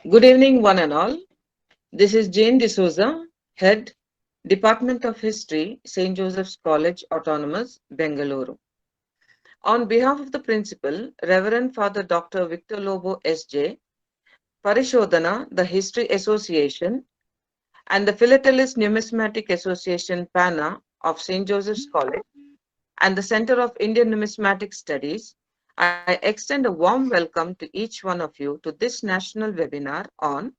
Good evening, one and all. This is Jane D'Souza, Head, Department of History, St. Joseph's College, Autonomous, Bengaluru. On behalf of the Principal, Reverend Father Dr. Victor Lobo S.J., Parishodhana, the History Association, and the Philatelist Numismatic Association, PANA, of St. Joseph's College, and the Center of Indian Numismatic Studies, I extend a warm welcome to each one of you to this national webinar on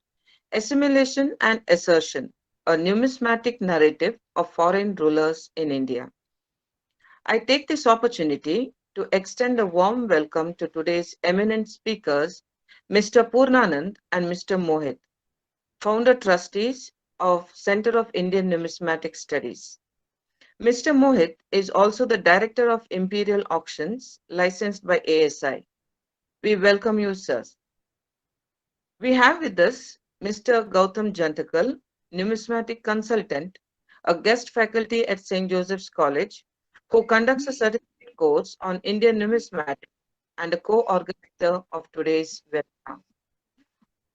Assimilation and Assertion, a numismatic narrative of foreign rulers in India. I take this opportunity to extend a warm welcome to today's eminent speakers, Mr. Purnanand and Mr. Mohit, founder trustees of Center of Indian Numismatic Studies. Mr. Mohit is also the director of Imperial Auctions, licensed by ASI. We welcome you, sirs. We have with us Mr. Gautam Jantakal, numismatic consultant, a guest faculty at St. Joseph's College, who conducts a certificate course on Indian numismatics and a co-organizer of today's webinar.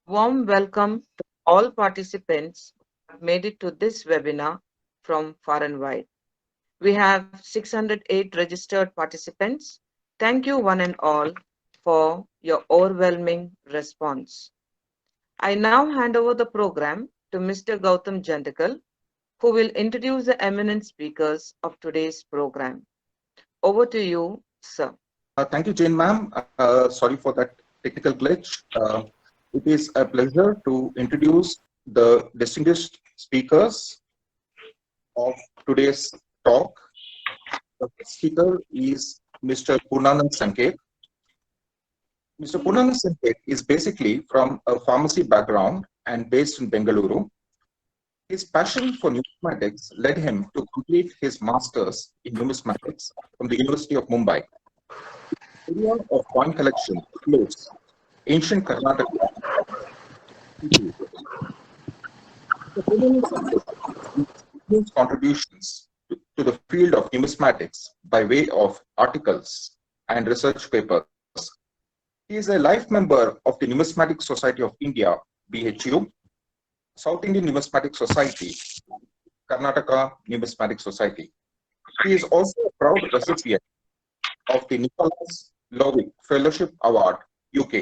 Warm welcome to all participants who have made it to this webinar from far and wide. We have 608 registered participants. Thank you one and all for your overwhelming response. I now hand over the program to Mr. Gautam Jantakal, who will introduce the eminent speakers of today's program. Over to you, sir. Thank you, Jane ma'am. Sorry for that technical glitch. It is a pleasure to introduce the distinguished speakers of today's talk. The first speaker is Mr. Purnanand Sanket. Mr. Purnanand Sanket is basically from a pharmacy background and based in Bengaluru. His passion for numismatics led him to complete his master's in numismatics from the University of Mumbai. The area of coin collection includes ancient Karnataka. His contributions to the field of numismatics by way of articles and research papers. He is a life member of the Numismatic Society of India, BHU, South Indian Numismatic Society, Karnataka Numismatic Society. He is also a proud recipient of the Nicholas Lovick Fellowship Award, UK.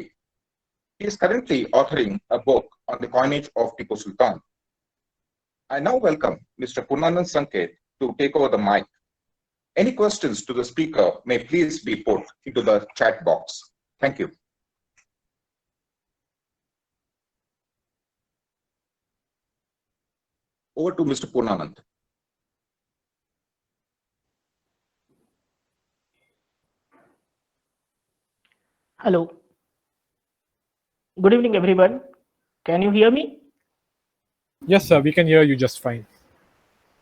He is currently authoring a book on the coinage of Tipu Sultan. I now welcome Mr. Purnanand Sanket to take over the mic. Any questions to the speaker may please be put into the chat box. Thank you. Over to Mr. Purnanand. Hello. Good evening, everyone. Can you hear me? Yes, sir. We can hear you just fine.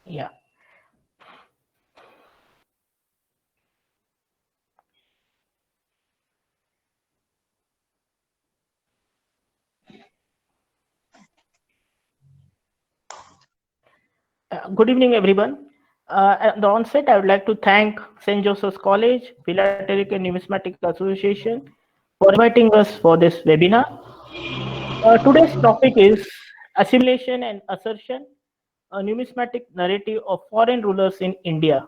Yeah. Good evening, everyone. At the onset, I would like to thank St. Joseph's College, Philatelic and Numismatic Association for inviting us for this webinar. Today's topic is Assimilation and Assertion, a numismatic narrative of foreign rulers in India.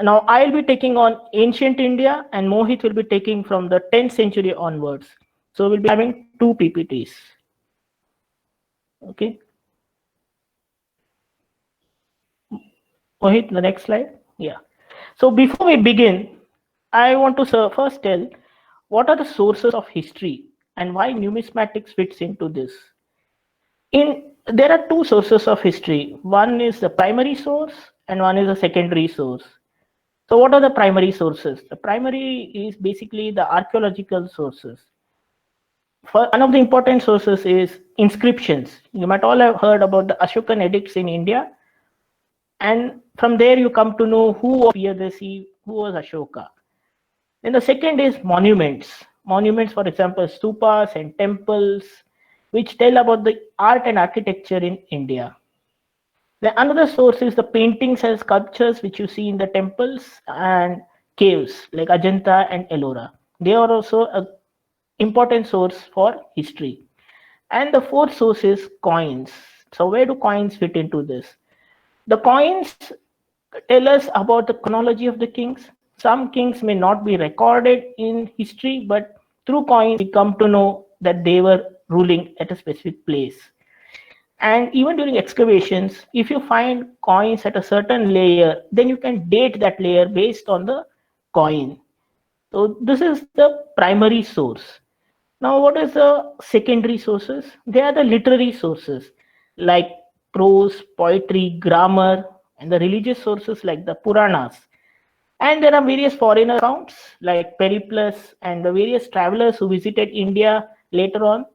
Now, I'll be taking on ancient India and Mohit will be taking from the 10th century onwards. So we'll be having two PPTs. Okay. Mohit, the next slide. Yeah. So before we begin, I want to first tell what are the sources of history and why numismatics fits into this. There are two sources of history. One is the primary source and one is a secondary source. So what are the primary sources? The primary is basically the archaeological sources. One of the important sources is inscriptions. You might all have heard about the Ashokan edicts in India. And from there you come to know who was Piyadasi, who was Ashoka. Then the second is monuments. Monuments, for example, stupas and temples, which tell about the art and architecture in India. Then another source is the paintings and sculptures which you see in the temples and caves like Ajanta and Ellora. They are also an important source for history. And the fourth source is coins. So where do coins fit into this? The coins tell us about the chronology of the kings. Some kings may not be recorded in history, but through coins we come to know that they were ruling at a specific place. And even during excavations, if you find coins at a certain layer, then you can date that layer based on the coin. So this is the primary source. Now, what is the secondary sources? They are the literary sources like prose, poetry, grammar, and the religious sources like the Puranas. And there are various foreign accounts like Periplus and the various travelers who visited India later on.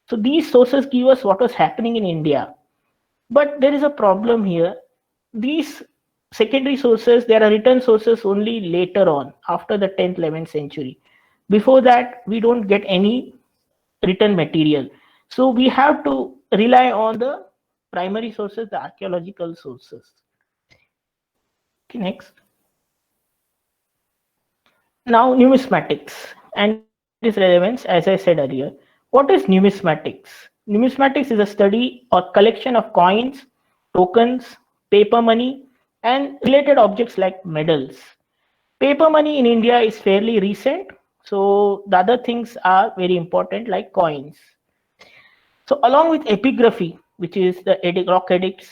So these sources give us what was happening in India. But there is a problem here. These secondary sources, there are written sources only later on, after the 10th, 11th century. Before that, we don't get any written material. So we have to rely on the primary sources, the archaeological sources. Okay, next. Now, numismatics and its relevance, as I said earlier. What is numismatics? Numismatics is a study or collection of coins, tokens, paper money, and related objects like medals. Paper money in India is fairly recent, so the other things are very important like coins. So along with epigraphy, which is the rock edicts,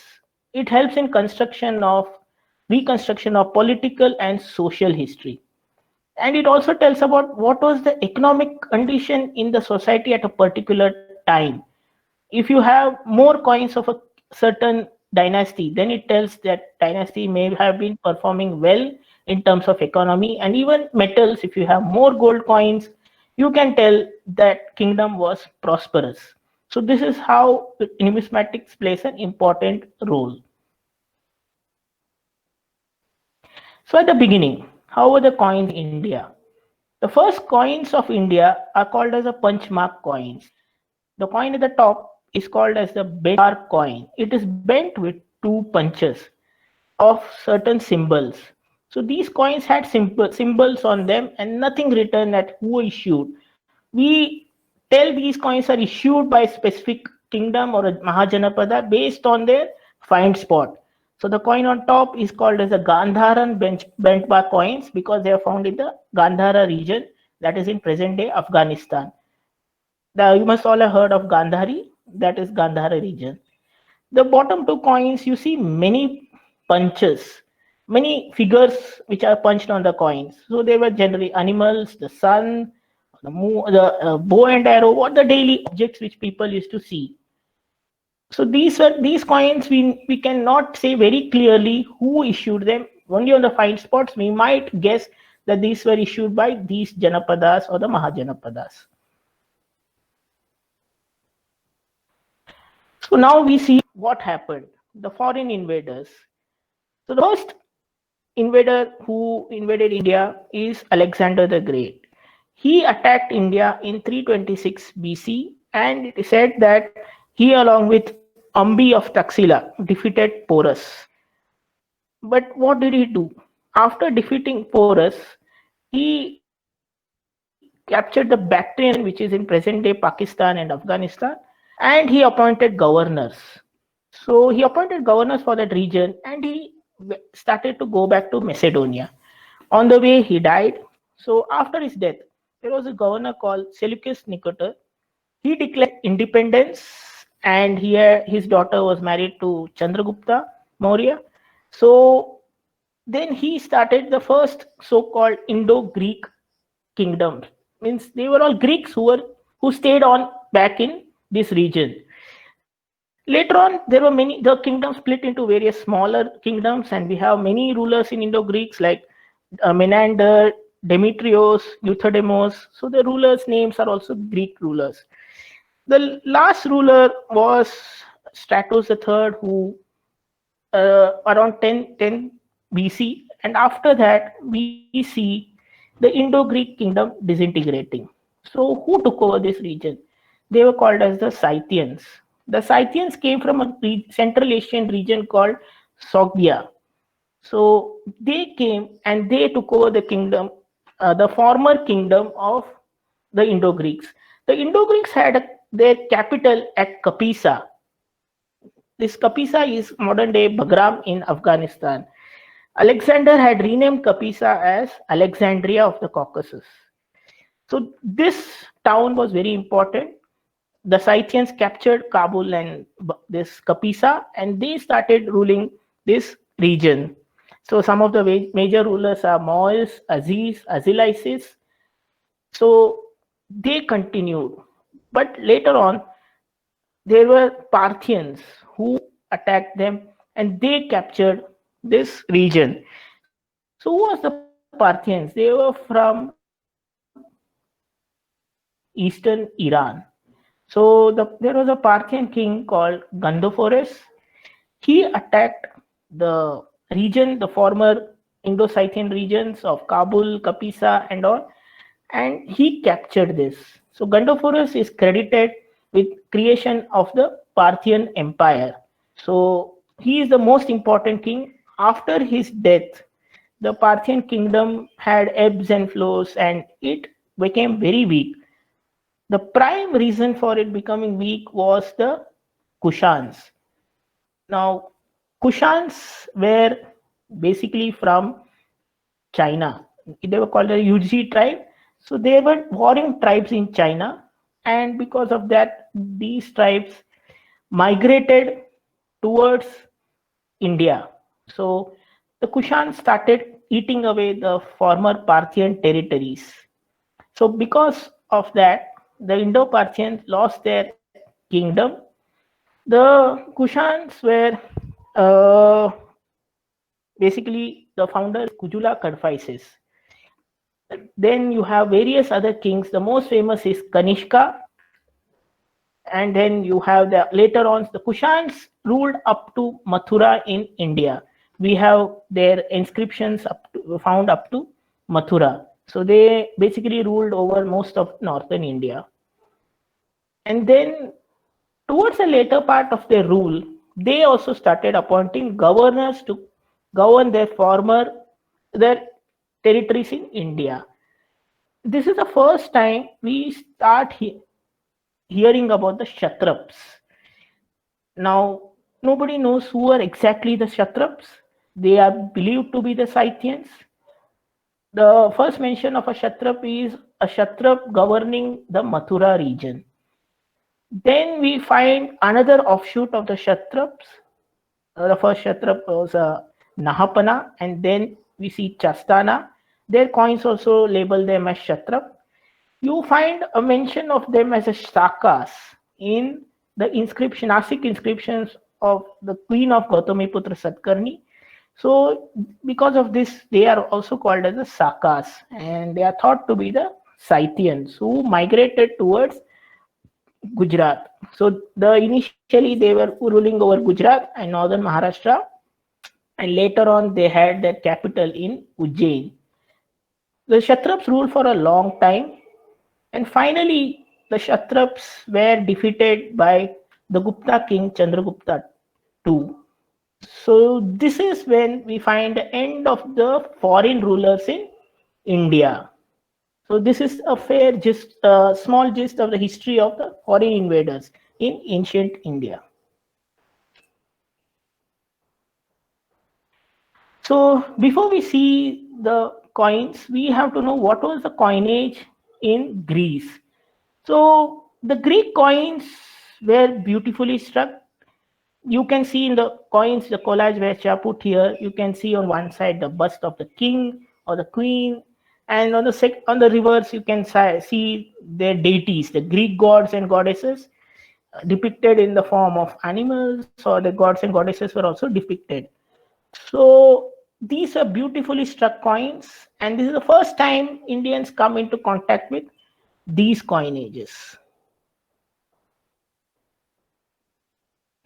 it helps in reconstruction of political and social history. And it also tells about what was the economic condition in the society at a particular time. If you have more coins of a certain dynasty, then it tells that dynasty may have been performing well in terms of economy. And even metals, if you have more gold coins, you can tell that kingdom was prosperous. So this is how numismatics plays an important role. So at the beginning, how were the coins in India? The first coins of India are called as a punchmark coins. The coin at the top is called as the benchmark coin. It is bent with two punches of certain symbols. So these coins had symbols on them and nothing written at who issued. We tell these coins are issued by a specific kingdom or a Mahajanapada based on their find spot. So the coin on top is called as the Gandharan bent bar coins because they are found in the Gandhara region, that is in present day Afghanistan. You must all have heard of Gandhari, that is Gandhara region. The bottom two coins, you see many punches, many figures which are punched on the coins. So they were generally animals, the sun, the moon, the bow and arrow, what the daily objects which people used to see. So these coins, we cannot say very clearly who issued them. Only on the find spots, we might guess that these were issued by these Janapadas or the Mahajanapadas. So now we see what happened. The foreign invaders. So the first invader who invaded India is Alexander the Great. He attacked India in 326 BC, and it is said that he, along with Ambi of Taxila, defeated Porus. But what did he do? After defeating Porus, he captured the Bactrian, which is in present-day Pakistan and Afghanistan, and he appointed governors. So he appointed governors for that region, and he started to go back to Macedonia. On the way, he died. So after his death, there was a governor called Seleucus Nicator. He declared independence, and his daughter was married to Chandragupta Maurya. So then he started the first so-called Indo-Greek kingdom. Means they were all Greeks who stayed on back in this region. Later on, the kingdom split into various smaller kingdoms, and we have many rulers in Indo-Greeks like Menander, Demetrios, Euthydemus. So the rulers' names are also Greek rulers. The last ruler was Stratos III, who around 10 BC, and after that we see the Indo-Greek kingdom disintegrating. So who took over this region? They were called as the Scythians. The Scythians came from a Central Asian region called Sogdia. So they came and they took over the kingdom, the former kingdom of the Indo-Greeks. The Indo-Greeks had a their capital at Kapisa. This Kapisa is modern day Bagram in Afghanistan. Alexander had renamed Kapisa as Alexandria of the Caucasus. So this town was very important. The Scythians captured Kabul and this Kapisa, and they started ruling this region. So some of the major rulers are Mois, Aziz, Azilisis. So they continued. But later on, there were Parthians who attacked them and they captured this region. So who was the Parthians? They were from eastern Iran. So there was a Parthian king called Gandophoros. He attacked the region, the former Indo-Scythian regions of Kabul, Kapisa and all, and he captured this. So Gandophoros is credited with creation of the Parthian Empire. So he is the most important king. After his death, the Parthian kingdom had ebbs and flows and it became very weak. The prime reason for it becoming weak was the Kushans. Now, Kushans were basically from China. They were called the Yuezhi tribe. So they were warring tribes in China. And because of that, these tribes migrated towards India. So the Kushans started eating away the former Parthian territories. So because of that, the Indo-Parthians lost their kingdom. The Kushans were basically the founder Kujula Kadphises. Then you have various other kings. The most famous is Kanishka. And then you have the later on the Kushans ruled up to Mathura in India. We have their inscriptions found up to Mathura. So they basically ruled over most of northern India. And then towards the later part of their rule, they also started appointing governors to govern their territories in India. This is the first time we start hearing about the Kshatraps. Now, nobody knows who are exactly the Kshatraps. They are believed to be the Scythians. The first mention of a Kshatrap is a Kshatrap governing the Mathura region. Then we find another offshoot of the Kshatraps. The first Kshatrap was Nahapana, and then we see Chastana. Their coins also label them as Kshatrap. You find a mention of them as a Sakas in the Nasic inscriptions of the queen of Gautamiputra Satkarni. So because of this, they are also called as the Sakas, and they are thought to be the Scythians who migrated towards Gujarat. So initially they were ruling over Gujarat and northern Maharashtra, and later on they had their capital in Ujjain. The Kshatraps ruled for a long time, and finally the Kshatraps were defeated by the Gupta king Chandragupta II. So this is when we find the end of the foreign rulers in India. So this is a small gist of the history of the foreign invaders in ancient India. So before we see the coins, we have to know what was the coinage in Greece. So the Greek coins were beautifully struck. You can see in the coins, the collage which I put here, you can see on one side the bust of the king or the queen, and on the reverse you can see their deities, the Greek gods and goddesses depicted in the form of animals, or the gods and goddesses were also depicted. So these are beautifully struck coins, and this is the first time Indians come into contact with these coinages.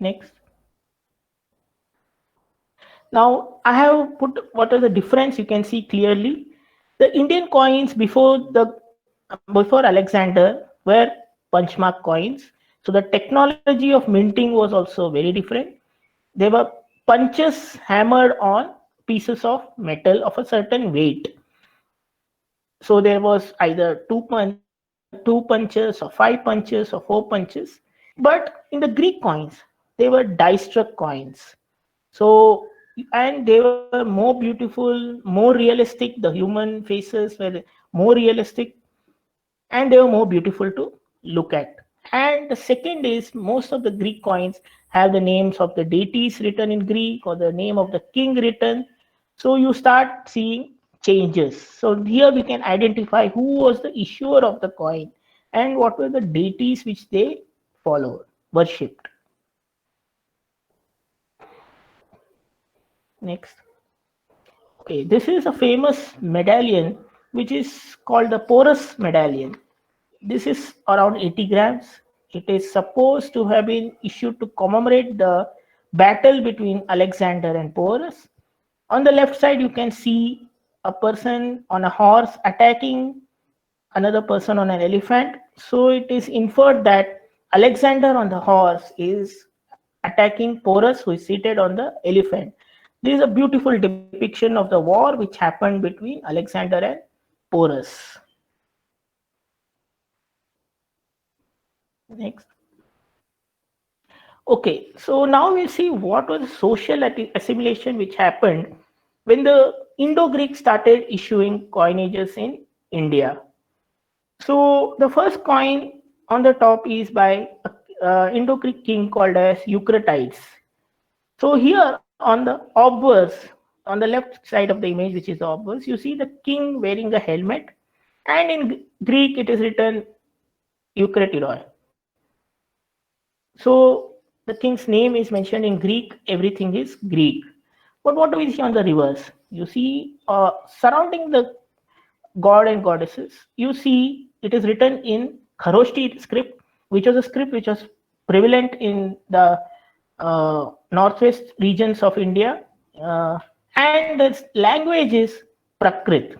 Next. Now I have put what is the difference. You can see clearly the Indian coins before Alexander were punchmark coins. So the technology of minting was also very different. They were punches hammered on pieces of metal of a certain weight. So there was either 2 punch, 2 punches or 5 punches or 4 punches. But in the Greek coins, they were die-struck coins. So, and they were more beautiful, more realistic. The human faces were more realistic, and they were more beautiful to look at. And the second is most of the Greek coins have the names of the deities written in Greek or the name of the king written. So you start seeing changes. So here we can identify who was the issuer of the coin and what were the deities which they followed, worshipped. Next. Okay, this is a famous medallion which is called the Porus medallion. This is around 80 grams. It is supposed to have been issued to commemorate the battle between Alexander and Porus. On the left side, you can see a person on a horse attacking another person on an elephant. So it is inferred that Alexander on the horse is attacking Porus, who is seated on the elephant. This is a beautiful depiction of the war which happened between Alexander and Porus. Next. Okay, so now we'll see what was the social assimilation which happened when the Indo-Greeks started issuing coinages in India. So the first coin on the top is by Indo-Greek king called as Eucratides. So here on the obverse, on the left side of the image, which is the obverse, you see the king wearing a helmet, and in Greek it is written Eukratiroi. So the king's name is mentioned in Greek, everything is Greek. But what do we see on the reverse? You see surrounding the god and goddesses, you see it is written in Kharoshti script, which was a script which was prevalent in the northwest regions of India. And the language is Prakrit.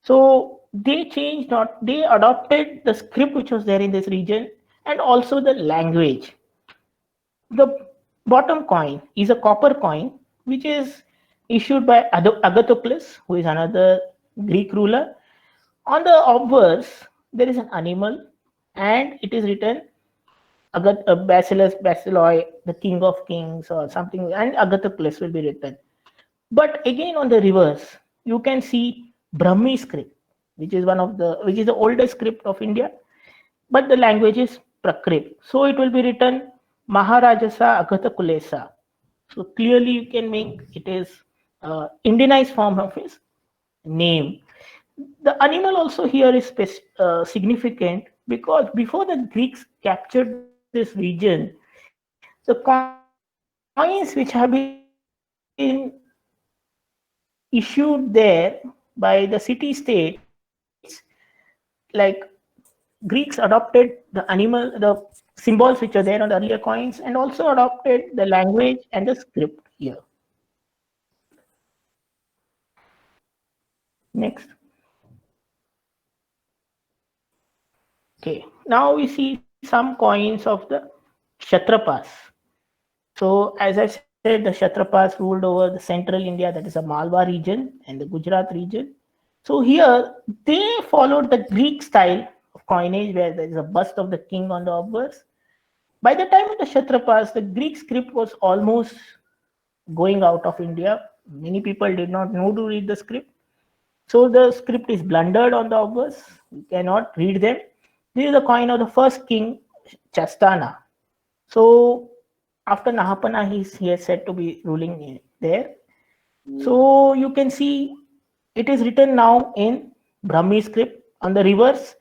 So they changed, not they adopted the script which was there in this region and also the language. The bottom coin is a copper coin which is issued by Agathocles, who is another Greek ruler. On the obverse, there is an animal and it is written Basileus Basiloi, the king of kings, or something, and Agathocles will be written. But again, on the reverse, you can see Brahmi script, which is the oldest script of India, but the language is Prakrit. So it will be written Maharajasa Agathakulesa. So clearly you can make it is Indianized form of his name. The animal also here is significant because before the Greeks captured this region, the coins which have been issued there by the city states, like Greeks adopted the symbols which are there on the earlier coins and also adopted the language and the script here. Next. Okay, now we see some coins of the Kshatrapas. So as I said, the Kshatrapas ruled over the central India, that is the Malwa region and the Gujarat region. So here they followed the Greek style of coinage where there is a bust of the king on the obverse. By the time of the Kshatrapas, the Greek script was almost going out of India. Many people did not know to read the script. So the script is blundered on the obverse. You cannot read them. This is the coin of the first king, Chastana. So after Nahapana, he is said to be ruling there. So you can see it is written now in Brahmi script. On the reverse,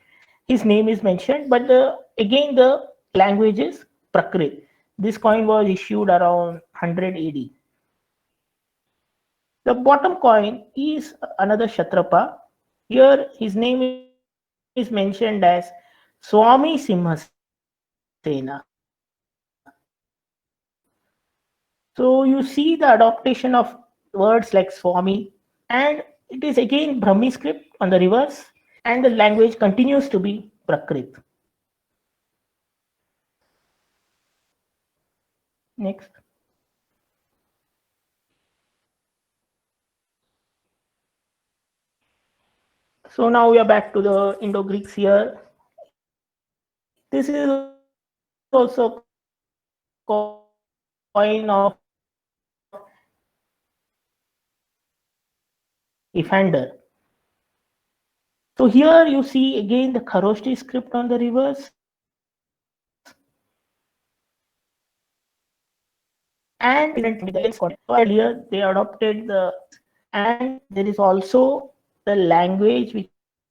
his name is mentioned, but again the language is Prakrit. This coin was issued around 100 AD. The bottom coin is another Kshatrapa. Here his name is mentioned as Swami Simhasena. So you see the adaptation of words like Swami, and it is again Brahmi script on the reverse, and the language continues to be Prakrit. Next. So now we are back to the Indo-Greeks here. This is also coin of Evander. So here you see again the Kharoshthi script on the reverse. And earlier they adopted the, and there is also the language which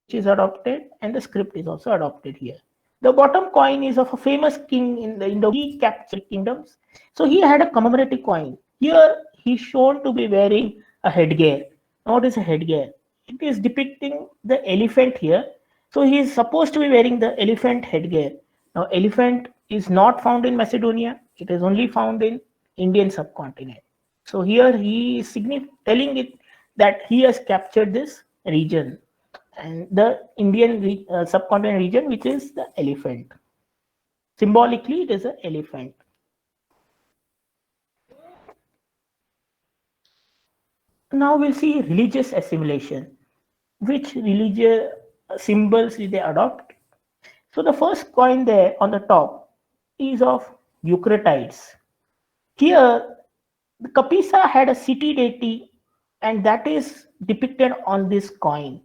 is adopted and the script is also adopted here. The bottom coin is of a famous king in the Indo. He captured kingdoms. So he had a commemorative coin. Here he's shown to be wearing a headgear. Now what is a headgear? It is depicting the elephant here. So he is supposed to be wearing the elephant headgear. Now elephant is not found in Macedonia. It is only found in Indian subcontinent. So here he is telling it that he has captured this region and the Indian subcontinent region, which is the elephant. Symbolically, it is an elephant. Now we'll see religious assimilation. Which religious symbols did they adopt? So the first coin there on the top is of Eucratides. Here, the Kapisa had a city deity, and that is depicted on this coin.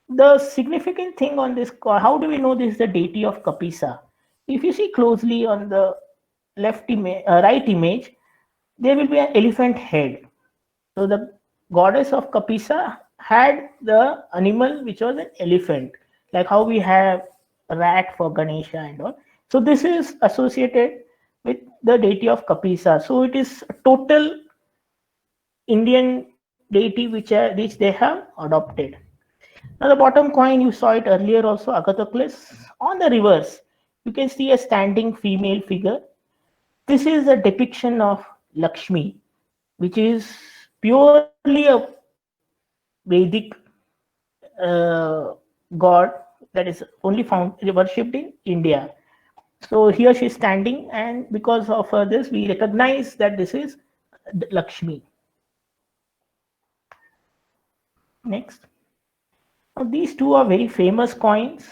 The significant thing on this coin, how do we know this is the deity of Kapisa? If you see closely on the right image, there will be an elephant head. So the goddess of Kapisa had the animal which was an elephant, like how we have a rat for Ganesha and all. So this is associated with the deity of Kapisa. So it is a total Indian deity which they have adopted. Now the bottom coin, you saw it earlier also, Agathocles. On the reverse, you can see a standing female figure. This is a depiction of Lakshmi, which is purely a Vedic god that is only found worshipped in India. So here she is standing, and because of this, we recognize that this is Lakshmi. Next. Now, these two are very famous coins.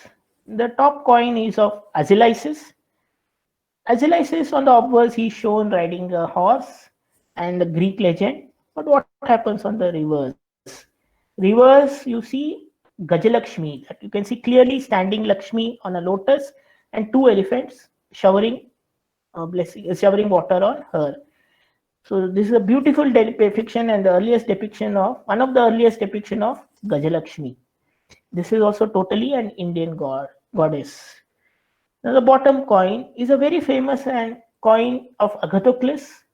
The top coin is of Asilysis. Asilysis on the obverse, he is shown riding a horse and the Greek legend. But what happens on the reverse? Reverse, you see Gajalakshmi, that you can see clearly standing Lakshmi on a lotus and two elephants showering water on her. So this is a beautiful depiction and the earliest depiction of Gajalakshmi. This is also totally an Indian goddess. Now the bottom coin is a very famous coin of Agathocles.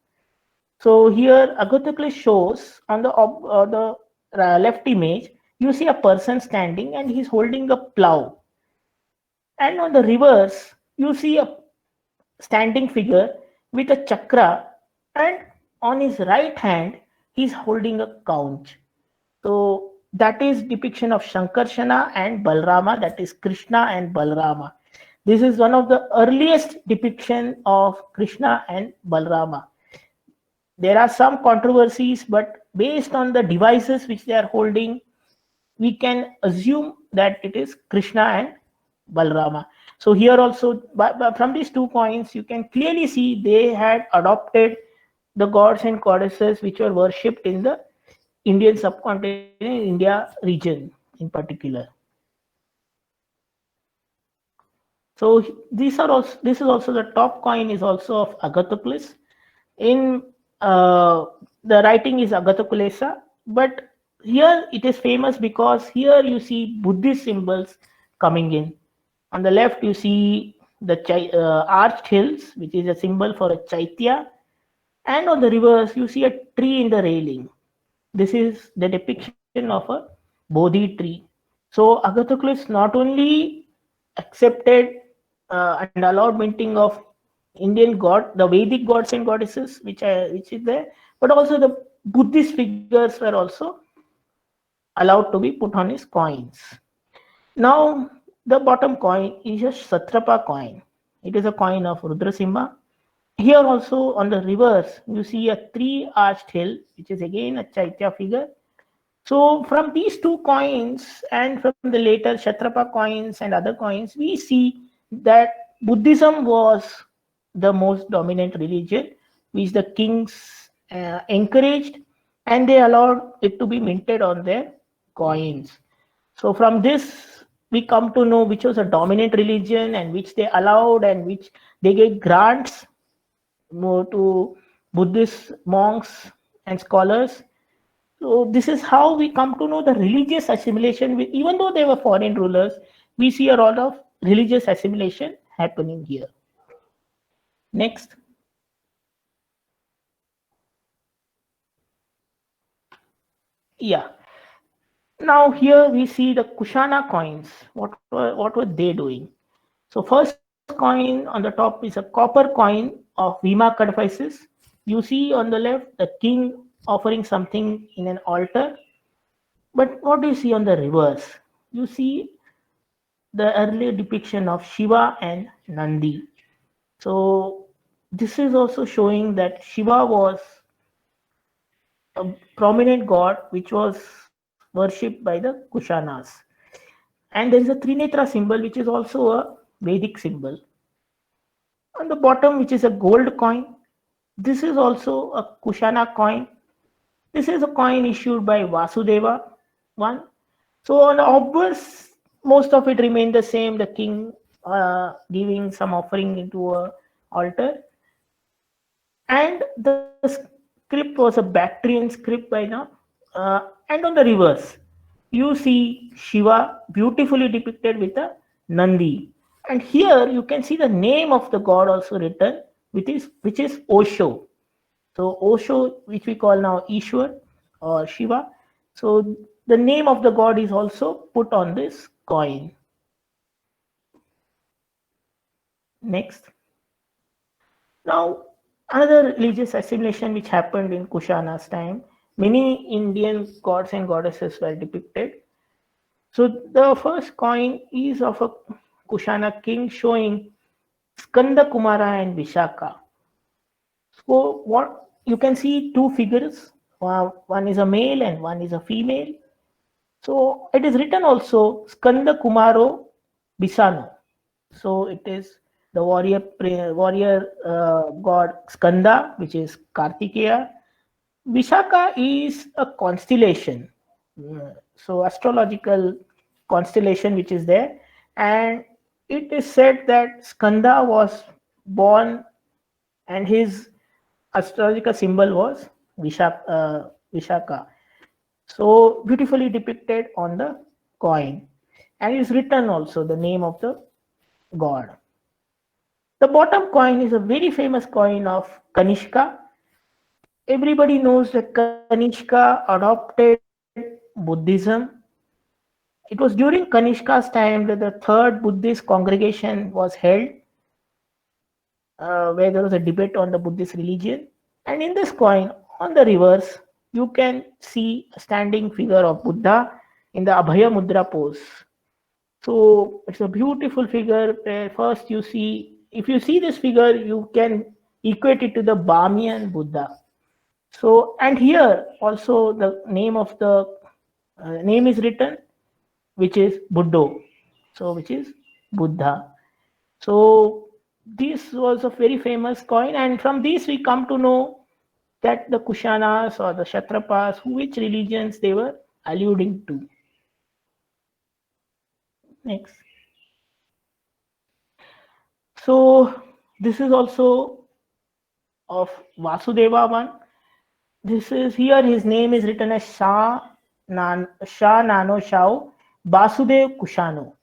So here Agathocles shows on the left image, you see a person standing and he's holding a plow. And on the reverse, you see a standing figure with a chakra, and on his right hand, he's holding a conch. So that is depiction of Shankarshana and Balrama, that is Krishna and Balrama. This is one of the earliest depiction of Krishna and Balrama. There are some controversies, but based on the devices which they are holding, we can assume that it is Krishna and Balrama. So here also, from these two coins, you can clearly see they had adopted the gods and goddesses which were worshipped in the Indian subcontinent, India region in particular. So this is also the top coin is also of Agathocles. In the writing is Agathokulesa, but here it is famous because here you see Buddhist symbols coming in. On the left you see the arched hills, which is a symbol for a Chaitya, and on the reverse you see a tree in the railing. This is the depiction of a Bodhi tree. So Agathocles not only accepted and allowed minting of Indian the Vedic gods and goddesses, which is there, but also the Buddhist figures were also allowed to be put on his coins. Now, the bottom coin is a Satrapa coin. It is a coin of Rudrasimha. Here also on the reverse, you see a three-arched hill, which is again a Chaitya figure. So from these two coins and from the later Kshatrapa coins and other coins, we see that Buddhism was the most dominant religion, which the kings encouraged, and they allowed it to be minted on their coins. So from this, we come to know which was a dominant religion and which they allowed and which they gave grants more to Buddhist monks and scholars. So this is how we come to know the religious assimilation. Even though they were foreign rulers, we see a lot of religious assimilation happening here. Next. Yeah. Now here we see the Kushana coins. What were they doing? So first coin on the top is a copper coin of Vima Kadphises. You see on the left the king offering something in an altar. But what do you see on the reverse? You see the early depiction of Shiva and Nandi. So this is also showing that Shiva was a prominent god which was worshipped by the Kushanas. And there is a Trinetra symbol which is also a Vedic symbol. On the bottom, which is a gold coin, this is also a Kushana coin. This is a coin issued by Vasudeva one. So on the obverse, most of it remained the same. The king giving some offering into a altar, and the script was a Bactrian script by now. And on the reverse, you see Shiva beautifully depicted with a Nandi. And here you can see the name of the god also written, which is Osho. So Osho, which we call now Ishwar or Shiva. So the name of the god is also put on this coin. Next. Now, another religious assimilation which happened in Kushana's time, many Indian gods and goddesses were depicted. So the first coin is of a Kushana king showing Skanda Kumara and Vishaka. So what you can see two figures, one is a male and one is a female. So it is written also Skanda Kumaro Bisano. So it is the warrior god Skanda, which is Kartikeya. Vishaka is a constellation, so astrological constellation which is there, and it is said that Skanda was born and his astrological symbol was Vishaka. So beautifully depicted on the coin, and it is written also the name of the god. The bottom coin is a very famous coin of Kanishka. Everybody knows that Kanishka adopted Buddhism. It was during Kanishka's time that the third Buddhist congregation was held, where there was a debate on the Buddhist religion. And in this coin, on the reverse, you can see a standing figure of Buddha in the Abhaya Mudra pose. So it's a beautiful figure where first you see, if you see this figure, you can equate it to the Bamiyan Buddha. So, and here also the name of the name is written, which is Buddho. So, which is Buddha. So, this was a very famous coin, and from this we come to know that the Kushanas or the Kshatrapas, which religions they were alluding to. Next. So, this is also of Vasudeva one. This is here, his name is written as Shah Nano Shao Basudev Kushano.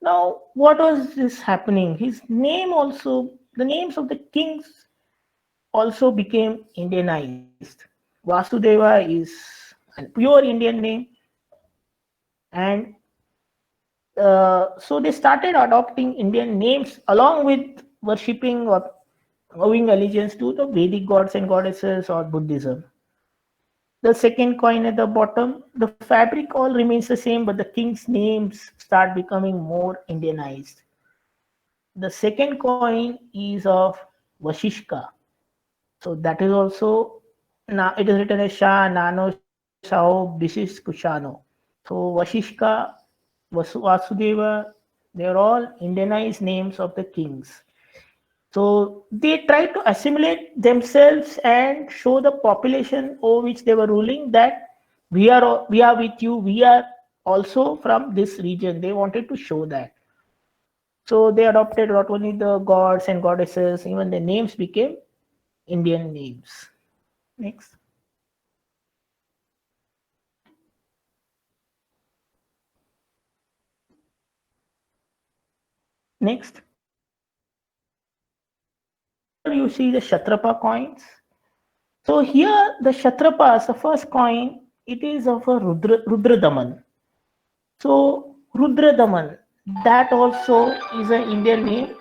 Now, what was this happening? His name also, the names of the kings also became Indianized. Vasudeva is a pure Indian name, and so they started adopting Indian names along with worshipping or owing allegiance to the Vedic gods and goddesses or Buddhism. The second coin at the bottom, the fabric all remains the same, but the king's names start becoming more Indianized. The second coin is of Vashishka. So that is also, now it is written as Shah Nano how this is Kushano. So Vashishka, Vasudeva, they're all Indianized names of the kings. So they tried to assimilate themselves and show the population over which they were ruling that we are with you, we are also from this region. They wanted to show that. So they adopted not only the gods and goddesses, even the names became Indian names. Next. Next. You see the Kshatrapa coins. So here the Kshatrapas, the first coin, it is of a Rudradaman. So Rudradaman, that also is an Indian name.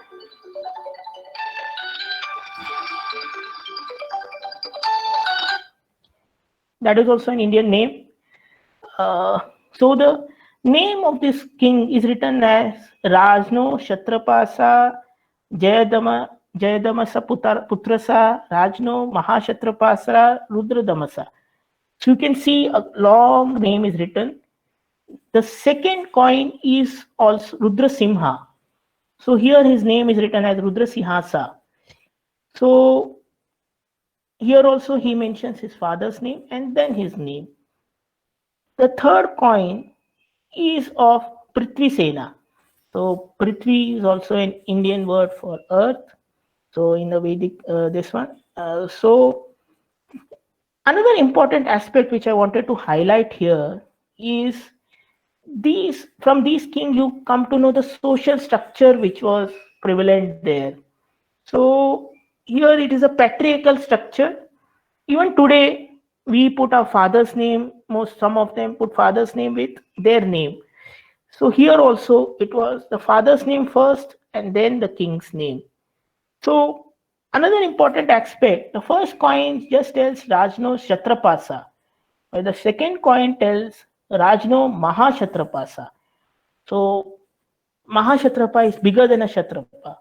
That is also an Indian name. So the name of this king is written as Rajno Kshatrapasa Jayadamasa Putrasa Rajno Mahashatrapasa Rudradamasa. So you can see a long name is written. The second coin is also Rudrasimha. So here his name is written as Rudrasihasa. So here also he mentions his father's name and then his name. The third coin is of Prithvi Sena. So Prithvi is also an Indian word for earth. So in the Vedic, this one. So another important aspect which I wanted to highlight here is from these kings you come to know the social structure which was prevalent there. So here it is a patriarchal structure. Even today we put our father's name, some of them put father's name with their name. So here also it was the father's name first and then the king's name. So another important aspect, the first coin just tells Rajno Kshatrapasa, while the second coin tells Rajno Mahashatrapasa. So Mahashatrapa is bigger than a Kshatrapa.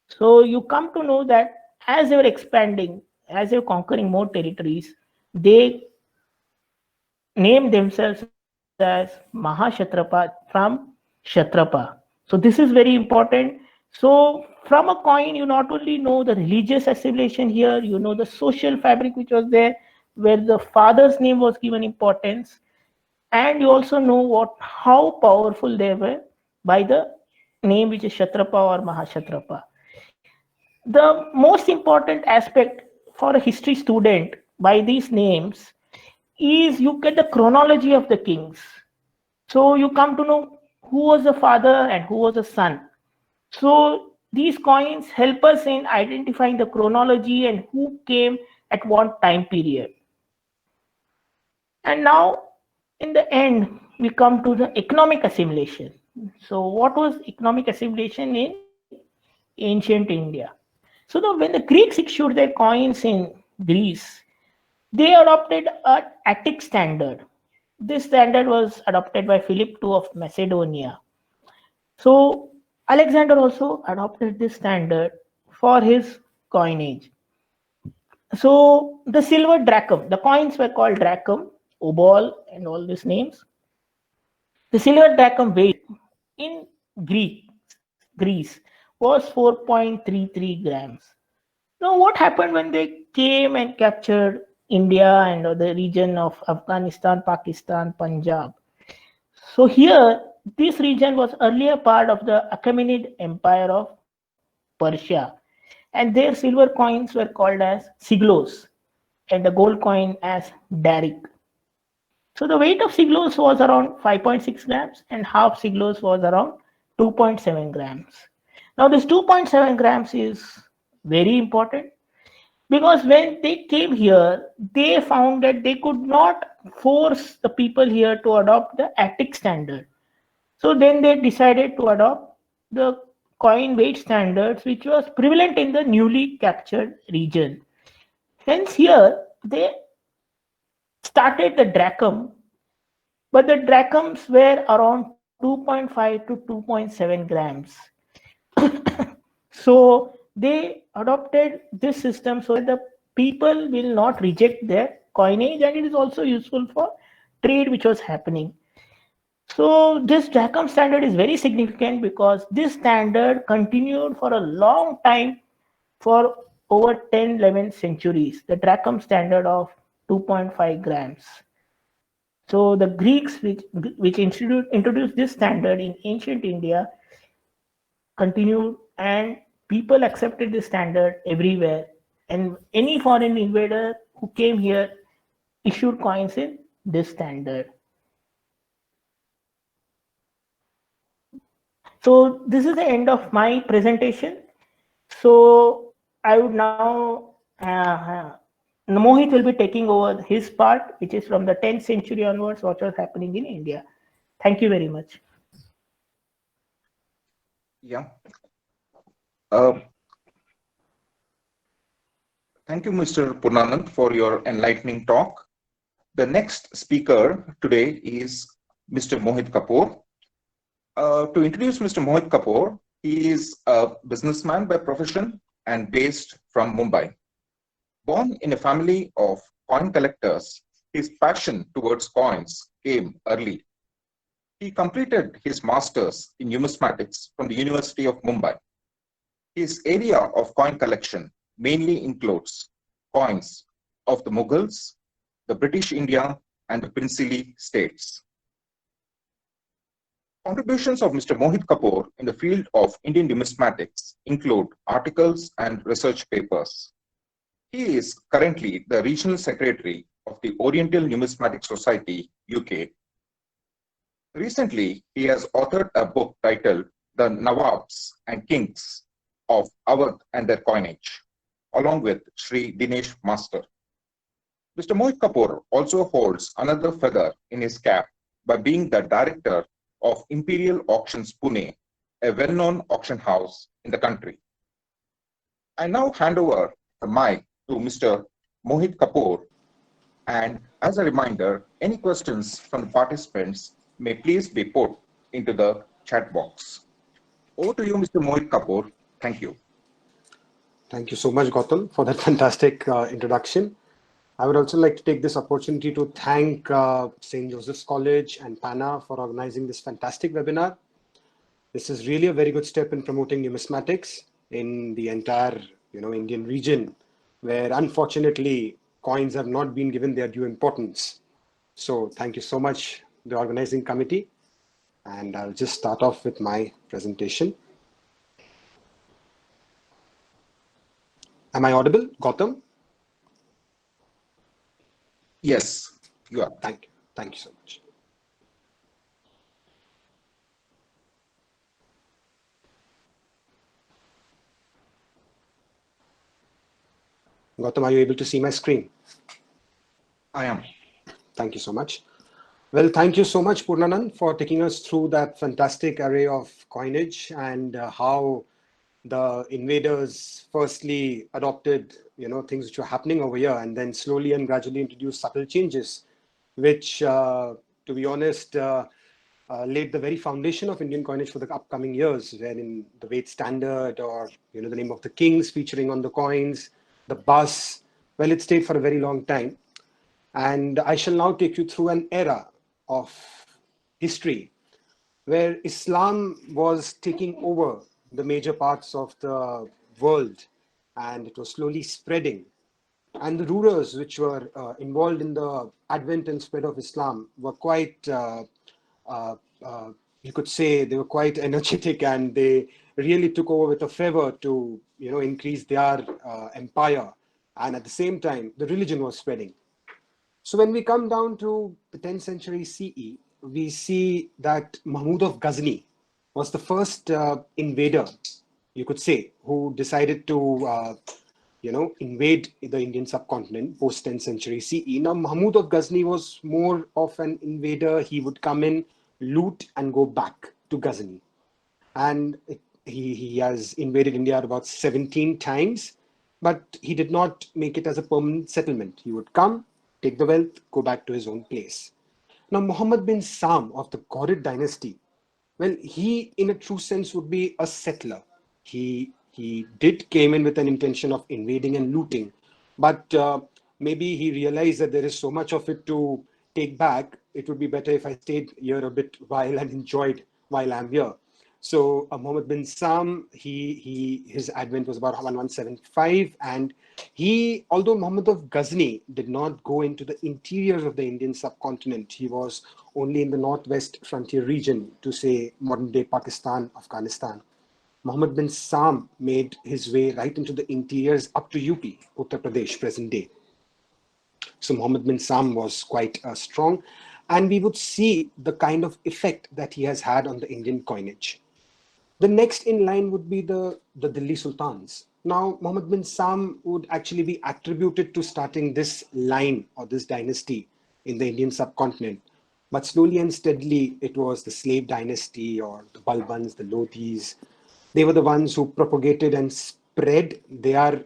So you come to know that as they were expanding, as they were conquering more territories, they named themselves as Mahashatrapa from Kshatrapa. So this is very important. So from a coin, you not only know the religious assimilation here, you know the social fabric which was there, where the father's name was given importance, and you also know how powerful they were by the name which is Kshatrapa or Mahashatrapa. The most important aspect for a history student by these names is you get the chronology of the kings. So you come to know who was the father and who was the son. So these coins help us in identifying the chronology and who came at what time period. And now in the end, we come to the economic assimilation. So what was economic assimilation in ancient India? So when the Greeks issued their coins in Greece, they adopted an Attic standard. This standard was adopted by Philip II of Macedonia. So Alexander also adopted this standard for his coinage. So the silver drachm, the coins were called drachm, obol, and all these names. The silver drachm weight in Greece was 4.33 grams. Now, what happened when they came and captured India and the region of Afghanistan, Pakistan, Punjab? So here, this region was earlier part of the Achaemenid Empire of Persia, and their silver coins were called as siglos, and the gold coin as daric. So the weight of siglos was around 5.6 grams, and half siglos was around 2.7 grams. Now this 2.7 grams is very important because when they came here, they found that they could not force the people here to adopt the Attic standard. So then they decided to adopt the coin weight standards which was prevalent in the newly captured region. Hence here they started the drachm, but the drachms were around 2.5 to 2.7 grams. So they adopted this system so that the people will not reject their coinage, and it is also useful for trade which was happening. So this Drachm standard is very significant because this standard continued for a long time, for over 10, 11 centuries, the Drachm standard of 2.5 grams. So the Greeks, which introduced this standard in ancient India, continued, and people accepted this standard everywhere. And any foreign invader who came here issued coins in this standard. So this is the end of my presentation. So I would now, Mohit will be taking over his part, which is from the 10th century onwards, what was happening in India. Thank you very much. Yeah. Thank you, Mr. Purnanand, for your enlightening talk. The next speaker today is Mr. Mohit Kapoor. To introduce Mr. Mohit Kapoor, he is a businessman by profession and based from Mumbai. Born in a family of coin collectors, his passion towards coins came early. He completed his master's in numismatics from the University of Mumbai. His area of coin collection mainly includes coins of the Mughals, the British India, and the Princely states. Contributions of Mr. Mohit Kapoor in the field of Indian numismatics include articles and research papers. He is currently the Regional Secretary of the Oriental Numismatic Society, UK. Recently, he has authored a book titled The Nawabs and Kings of Awadh and Their Coinage, along with Sri Dinesh Master. Mr. Mohit Kapoor also holds another feather in his cap by being the director of Imperial Auctions Pune, a well-known auction house in the country. I now hand over the mic to Mr. Mohit Kapoor, and as a reminder, any questions from the participants may please be put into the chat box. Over to you, Mr. Mohit Kapoor. Thank you. Thank you so much, Gautam, for that fantastic introduction. I would also like to take this opportunity to thank St. Joseph's College and PANA for organizing this fantastic webinar. This is really a very good step in promoting numismatics in the entire Indian region, where unfortunately coins have not been given their due importance. So thank you so much, the organizing committee. And I'll just start off with my presentation. Am I audible, Gautam? Yes, you are. Thank you. Thank you so much. Gautam, are you able to see my screen? I am. Thank you so much. Well, thank you so much, Purnanand, for taking us through that fantastic array of coinage and how the invaders firstly adopted, things which were happening over here, and then slowly and gradually introduced subtle changes, which, to be honest, laid the very foundation of Indian coinage for the upcoming years, wherein the weight standard or, the name of the kings featuring on the coins, the bus, well, it stayed for a very long time. And I shall now take you through an era of history where Islam was taking over the major parts of the world, and it was slowly spreading. And the rulers which were involved in the advent and spread of Islam were quite, you could say, they were quite energetic, and they really took over with a fervor to, increase their empire. And at the same time, the religion was spreading. So when we come down to the 10th century CE, we see that Mahmud of Ghazni was the first invader, you could say, who decided to, invade the Indian subcontinent post 10th century CE. Now, Mahmud of Ghazni was more of an invader. He would come in, loot, and go back to Ghazni. And he has invaded India about 17 times, but he did not make it as a permanent settlement. He would come, take the wealth, go back to his own place. Now, Muhammad bin Sam of the Ghaurid dynasty, well, he, in a true sense, would be a settler. He came in with an intention of invading and looting, but maybe he realized that there is so much of it to take back. It would be better if I stayed here a bit while and enjoyed while I'm here. So Muhammad bin Sam, his advent was about 1175, and although Muhammad of Ghazni did not go into the interiors of the Indian subcontinent, he was only in the northwest frontier region, to say modern day Pakistan, Afghanistan. Muhammad bin Sam made his way right into the interiors up to UP, Uttar Pradesh, present day. So Muhammad bin Sam was quite strong, and we would see the kind of effect that he has had on the Indian coinage. The next in line would be the Delhi Sultans. Now, Muhammad bin Sam would actually be attributed to starting this line or this dynasty in the Indian subcontinent. But slowly and steadily, it was the slave dynasty or the Balbans, the Lodhis. They were the ones who propagated and spread their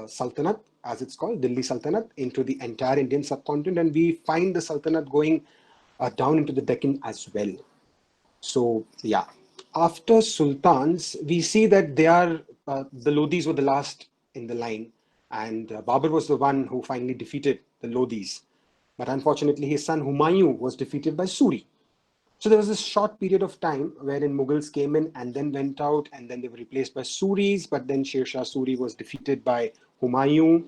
Sultanate, as it's called, Delhi Sultanate, into the entire Indian subcontinent. And we find the Sultanate going down into the Deccan as well. So, yeah. After sultans, we see that the Lodhis were the last in the line, and Babur was the one who finally defeated the Lodhis. But unfortunately, his son Humayun was defeated by Suri. So there was this short period of time wherein Mughals came in and then went out, and then they were replaced by Suris. But then Sher Shah Suri was defeated by Humayun,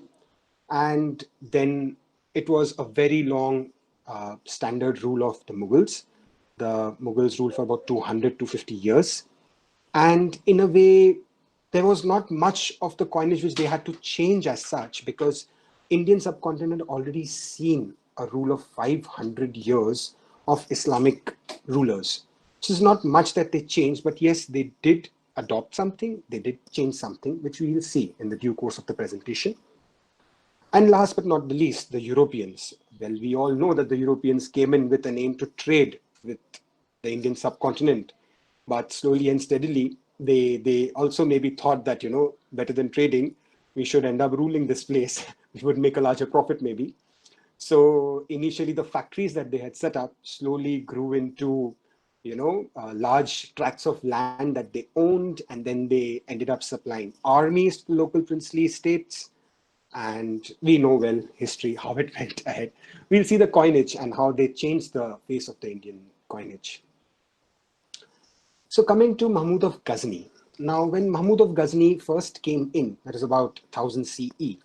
and then it was a very long standard rule of the Mughals. The Mughals ruled for about 200 to 50 years. And in a way, there was not much of the coinage which they had to change as such, because Indian subcontinent had already seen a rule of 500 years of Islamic rulers. So there's not much that they changed, but yes, they did adopt something, they did change something, which we will see in the due course of the presentation. And last but not the least, the Europeans. Well, we all know that the Europeans came in with an aim to trade with the Indian subcontinent, but slowly and steadily, they also maybe thought that, better than trading, we should end up ruling this place. We would make a larger profit maybe. So initially the factories that they had set up slowly grew into, large tracts of land that they owned, and then they ended up supplying armies to local princely states. And we know well history, how it went ahead. We'll see the coinage and how they changed the face of the Indian coinage. So coming to Mahmud of Ghazni. Now, when Mahmud of Ghazni first came in, that is about 1000 CE,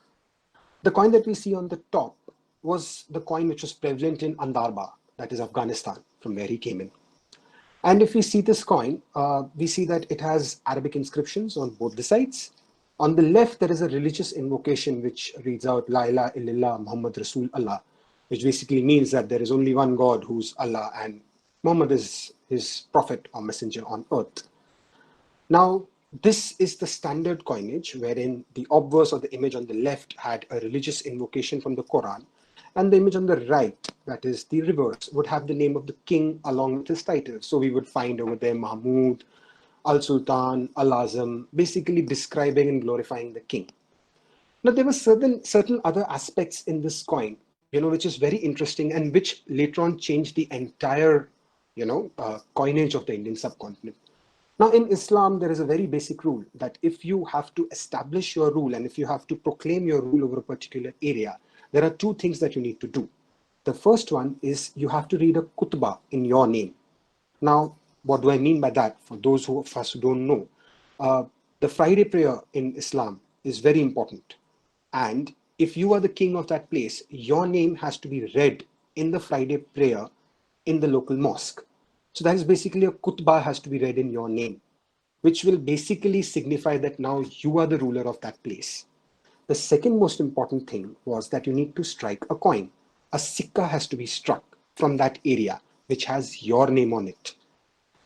the coin that we see on the top was the coin which was prevalent in Andarba, that is Afghanistan, from where he came in. And if we see this coin, we see that it has Arabic inscriptions on both the sides. On the left, there is a religious invocation which reads out La ilaha illallah Muhammad Rasul Allah, which basically means that there is only one God who's Allah and Muhammad is his prophet or messenger on earth. Now, this is the standard coinage wherein the obverse or the image on the left had a religious invocation from the Quran, and the image on the right, that is the reverse, would have the name of the king along with his title. So we would find over there Mahmud, Al-Sultan, Al-Azam, basically describing and glorifying the king. Now, there were certain other aspects in this coin, which is very interesting and which later on changed the entire, coinage of the Indian subcontinent. Now, in Islam, there is a very basic rule that if you have to establish your rule and if you have to proclaim your rule over a particular area, there are two things that you need to do. The first one is you have to read a khutbah in your name. Now, what do I mean by that? For those of us who don't know, the Friday prayer in Islam is very important. And if you are the king of that place, your name has to be read in the Friday prayer in the local mosque. So that is basically a khutbah has to be read in your name, which will basically signify that now you are the ruler of that place. The second most important thing was that you need to strike a coin. A sikka has to be struck from that area, which has your name on it.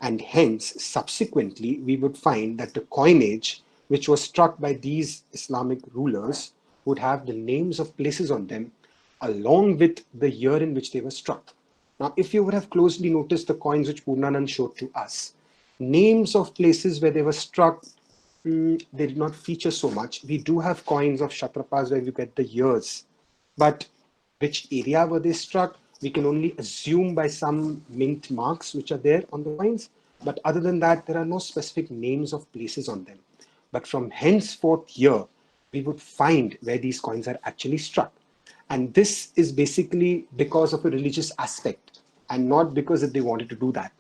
And hence, subsequently, we would find that the coinage which was struck by these Islamic rulers would have the names of places on them along with the year in which they were struck. Now, if you would have closely noticed the coins which Purnanand showed to us, names of places where they were struck, they did not feature so much. We do have coins of Kshatrapas where you get the years, but which area were they struck? We can only assume by some mint marks which are there on the coins. But other than that, there are no specific names of places on them. But from henceforth here, we would find where these coins are actually struck. And this is basically because of a religious aspect and not because that they wanted to do that.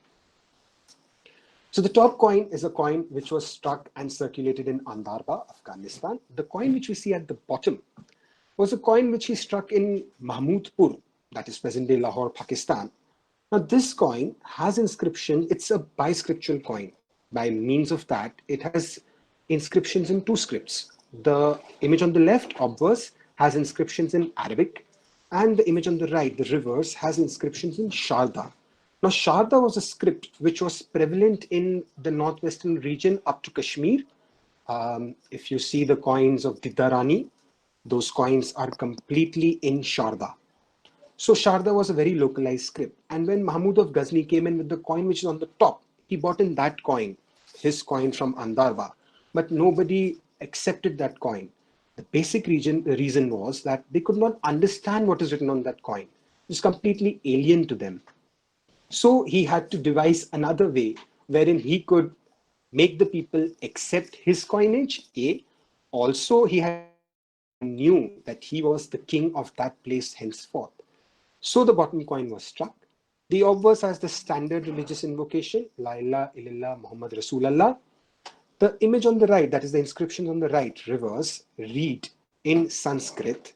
So the top coin is a coin which was struck and circulated in Andarba, Afghanistan. The coin which we see at the bottom was a coin which he struck in Mahmudpur, that is present-day Lahore, Pakistan. Now this coin has inscription, it's a biscriptural coin. By means of that, it has inscriptions in two scripts. The image on the left, obverse, has inscriptions in Arabic, and the image on the right, the reverse, has inscriptions in Sharda. Now Sharda was a script which was prevalent in the northwestern region up to Kashmir. If you see the coins of Didarani, those coins are completely in Sharda. So Sharda was a very localized script. And when Mahmud of Ghazni came in with the coin which is on the top, he bought in that coin, his coin from Andarba. But nobody accepted that coin. The basic reason was that they could not understand what is written on that coin. It was completely alien to them. So he had to devise another way wherein he could make the people accept his coinage. Also, he knew that he was the king of that place henceforth. So the bottom coin was struck. The obverse has the standard religious invocation, La ilaha illallah Muhammad Rasulallah. The image on the right, that is the inscription on the right, reverse, read in Sanskrit,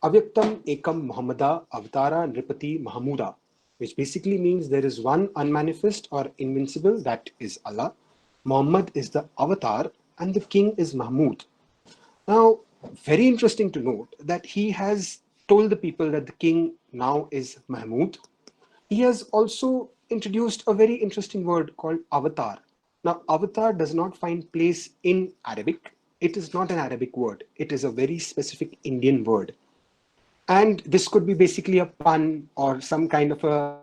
Avyaktam Ekam Muhammada Avatara Nripati Mahamuda, which basically means there is one unmanifest or invincible, that is Allah. Muhammad is the avatar and the king is Mahmud. Now, very interesting to note that he has told the people that the king now is Mahmud. He has also introduced a very interesting word called avatar. Now, avatar does not find place in Arabic. It is not an Arabic word. It is a very specific Indian word. And this could be basically a pun or some kind of a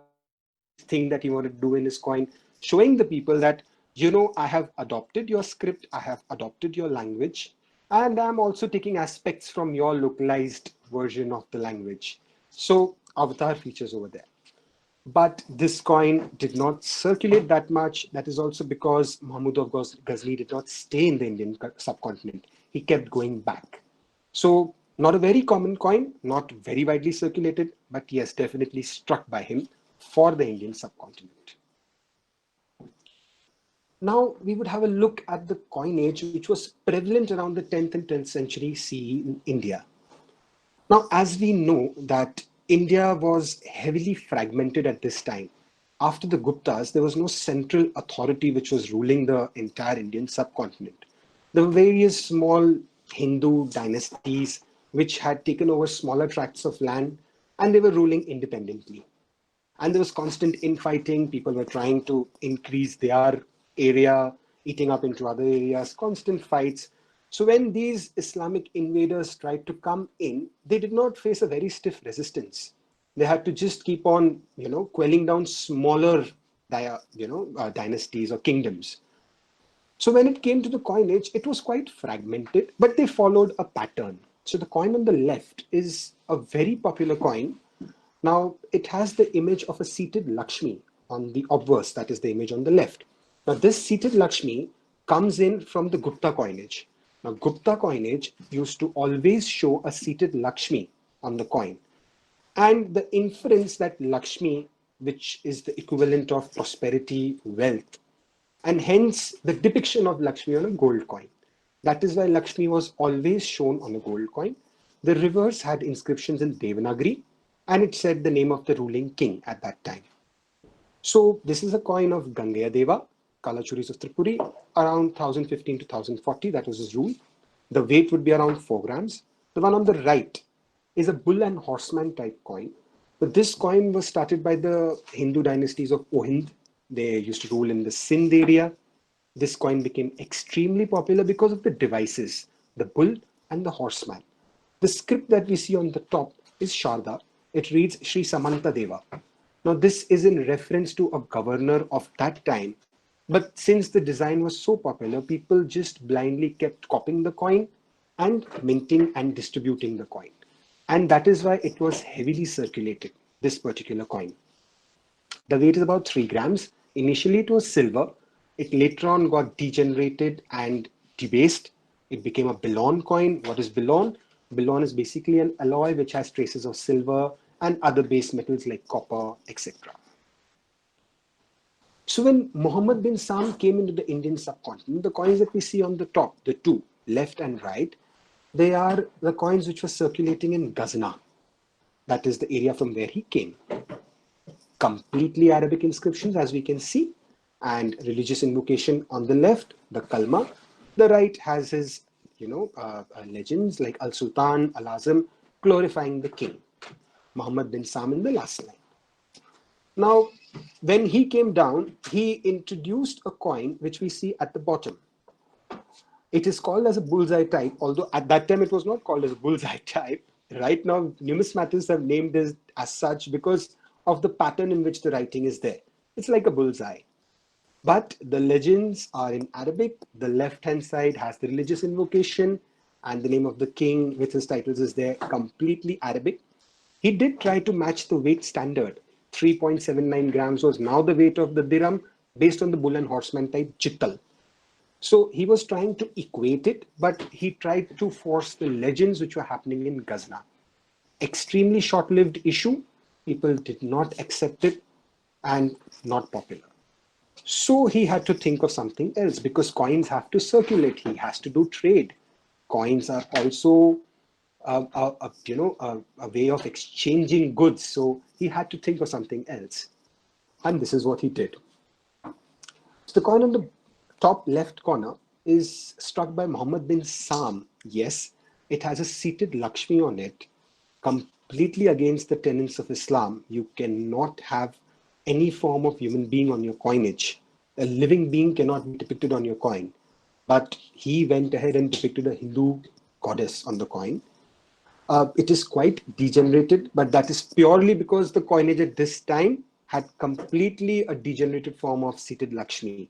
thing that he wanted to do in his coin, showing the people that, you know, I have adopted your script, I have adopted your language, and I'm also taking aspects from your localized version of the language. So avatar features over there. But this coin did not circulate that much. That is also because Mahmud of Ghazni did not stay in the Indian subcontinent. He kept going back. So not a very common coin, not very widely circulated, but yes, definitely struck by him for the Indian subcontinent. Now we would have a look at the coinage which was prevalent around the 10th and 12th century CE in India. Now, as we know that India was heavily fragmented at this time. After the Guptas, there was no central authority which was ruling the entire Indian subcontinent. There were various small Hindu dynasties which had taken over smaller tracts of land and they were ruling independently. And there was constant infighting. People were trying to increase their area, eating up into other areas, constant fights. So when these Islamic invaders tried to come in, they did not face a very stiff resistance. They had to just keep on, quelling down smaller, dynasties or kingdoms. So when it came to the coinage, it was quite fragmented, but they followed a pattern. So the coin on the left is a very popular coin. Now it has the image of a seated Lakshmi on the obverse, that is the image on the left. Now this seated Lakshmi comes in from the Gupta coinage. Now, Gupta coinage used to always show a seated Lakshmi on the coin. And the inference that Lakshmi, which is the equivalent of prosperity, wealth, and hence the depiction of Lakshmi on a gold coin. That is why Lakshmi was always shown on a gold coin. The reverse had inscriptions in Devanagari, and it said the name of the ruling king at that time. So this is a coin of Gangaya Deva, Kalachuris of Tripuri, around 1015 to 1040, that was his rule. The weight would be around 4 grams. The one on the right is a bull and horseman type coin. But this coin was started by the Hindu dynasties of Ohind. They used to rule in the Sindh area. This coin became extremely popular because of the devices, the bull and the horseman. The script that we see on the top is Sharda. It reads Sri Samanta Deva. Now this is in reference to a governor of that time. But since the design was so popular, people just blindly kept copying the coin and minting and distributing the coin. And that is why it was heavily circulated, this particular coin. The weight is about 3 grams. Initially it was silver. It later on got degenerated and debased. It became a Bilon coin. What is Bilon? Bullion is basically an alloy which has traces of silver and other base metals like copper, etc. So when Muhammad bin Sam came into the Indian subcontinent, the coins that we see on the top, the two, left and right, they are the coins which were circulating in Ghazna. That is the area from where he came. Completely Arabic inscriptions, as we can see, and religious invocation on the left, the Kalma. The right has his, legends like Al Sultan, Al Azam, glorifying the king. Muhammad bin Sam in the last line. Now, when he came down, he introduced a coin which we see at the bottom. It is called as a bullseye type, although at that time it was not called as a bullseye type. Right now, numismatists have named it as such because of the pattern in which the writing is there. It's like a bullseye. But the legends are in Arabic. The left-hand side has the religious invocation, and the name of the king with his titles is there, completely Arabic. He did try to match the weight standard. 3.79 grams was now the weight of the dirham based on the bull and horseman type Jittal. So he was trying to equate it, but he tried to force the legends which were happening in Ghazna. Extremely short-lived issue. People did not accept it and not popular. So he had to think of something else because coins have to circulate. He has to do trade. Coins are also a way of exchanging goods. So he had to think of something else. And this is what he did. So the coin on the top left corner is struck by Muhammad bin Sam. Yes, it has a seated Lakshmi on it, completely against the tenets of Islam. You cannot have any form of human being on your coinage. A living being cannot be depicted on your coin. But he went ahead and depicted a Hindu goddess on the coin. It is quite degenerated, but that is purely because the coinage at this time had completely a degenerated form of seated Lakshmi.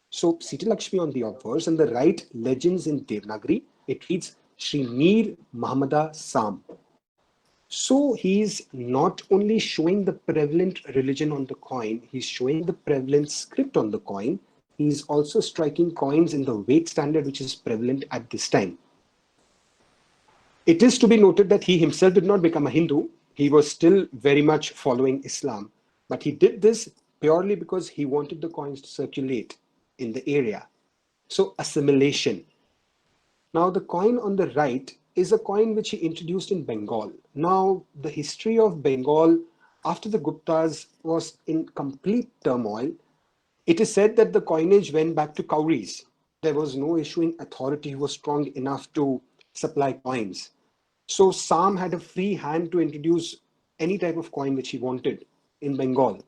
So seated Lakshmi on the obverse and the right legends in Devanagari, it reads Shri Mir Muhammada Sam. So he's not only showing the prevalent religion on the coin, he's showing the prevalent script on the coin. He's also striking coins in the weight standard which is prevalent at this time. It is to be noted that he himself did not become a Hindu. He was still very much following Islam. But he did this purely because he wanted the coins to circulate in the area. So assimilation. Now the coin on the right is a coin which he introduced in Bengal. Now the history of Bengal after the Guptas was in complete turmoil. It is said that the coinage went back to Cowries. There was no issuing authority who was strong enough to supply coins. So Sam had a free hand to introduce any type of coin which he wanted in Bengal.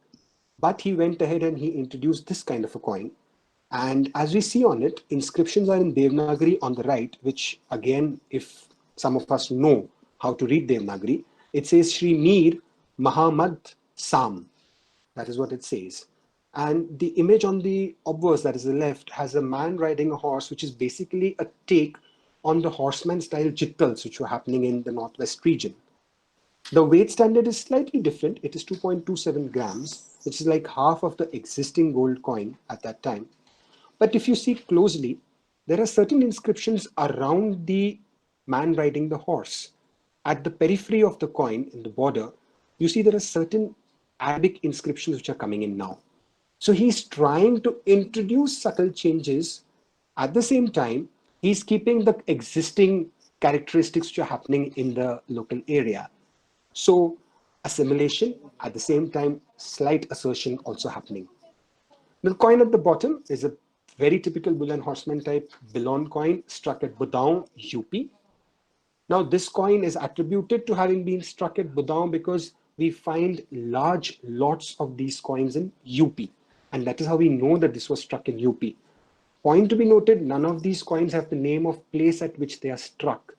But he went ahead and he introduced this kind of a coin. And as we see on it, inscriptions are in Devanagari on the right, which again, if some of us know how to read Devanagari, it says Shri Mir Muhammad Sam. That is what it says. And the image on the obverse, that is the left, has a man riding a horse, which is basically a take on the horseman style jittals, which were happening in the northwest region. The weight standard is slightly different. It is 2.27 grams, which is like half of the existing gold coin at that time. But if you see closely, there are certain inscriptions around the man riding the horse. At the periphery of the coin, in the border, you see there are certain Arabic inscriptions which are coming in now. So he's trying to introduce subtle changes. At the same time, he's keeping the existing characteristics which are happening in the local area. So assimilation, at the same time, slight assertion also happening. The coin at the bottom is a very typical bull and horseman type Billon coin struck at Budaun, UP. Now this coin is attributed to having been struck at Budaun because we find large lots of these coins in UP. And that is how we know that this was struck in UP. Point to be noted, none of these coins have the name of place at which they are struck.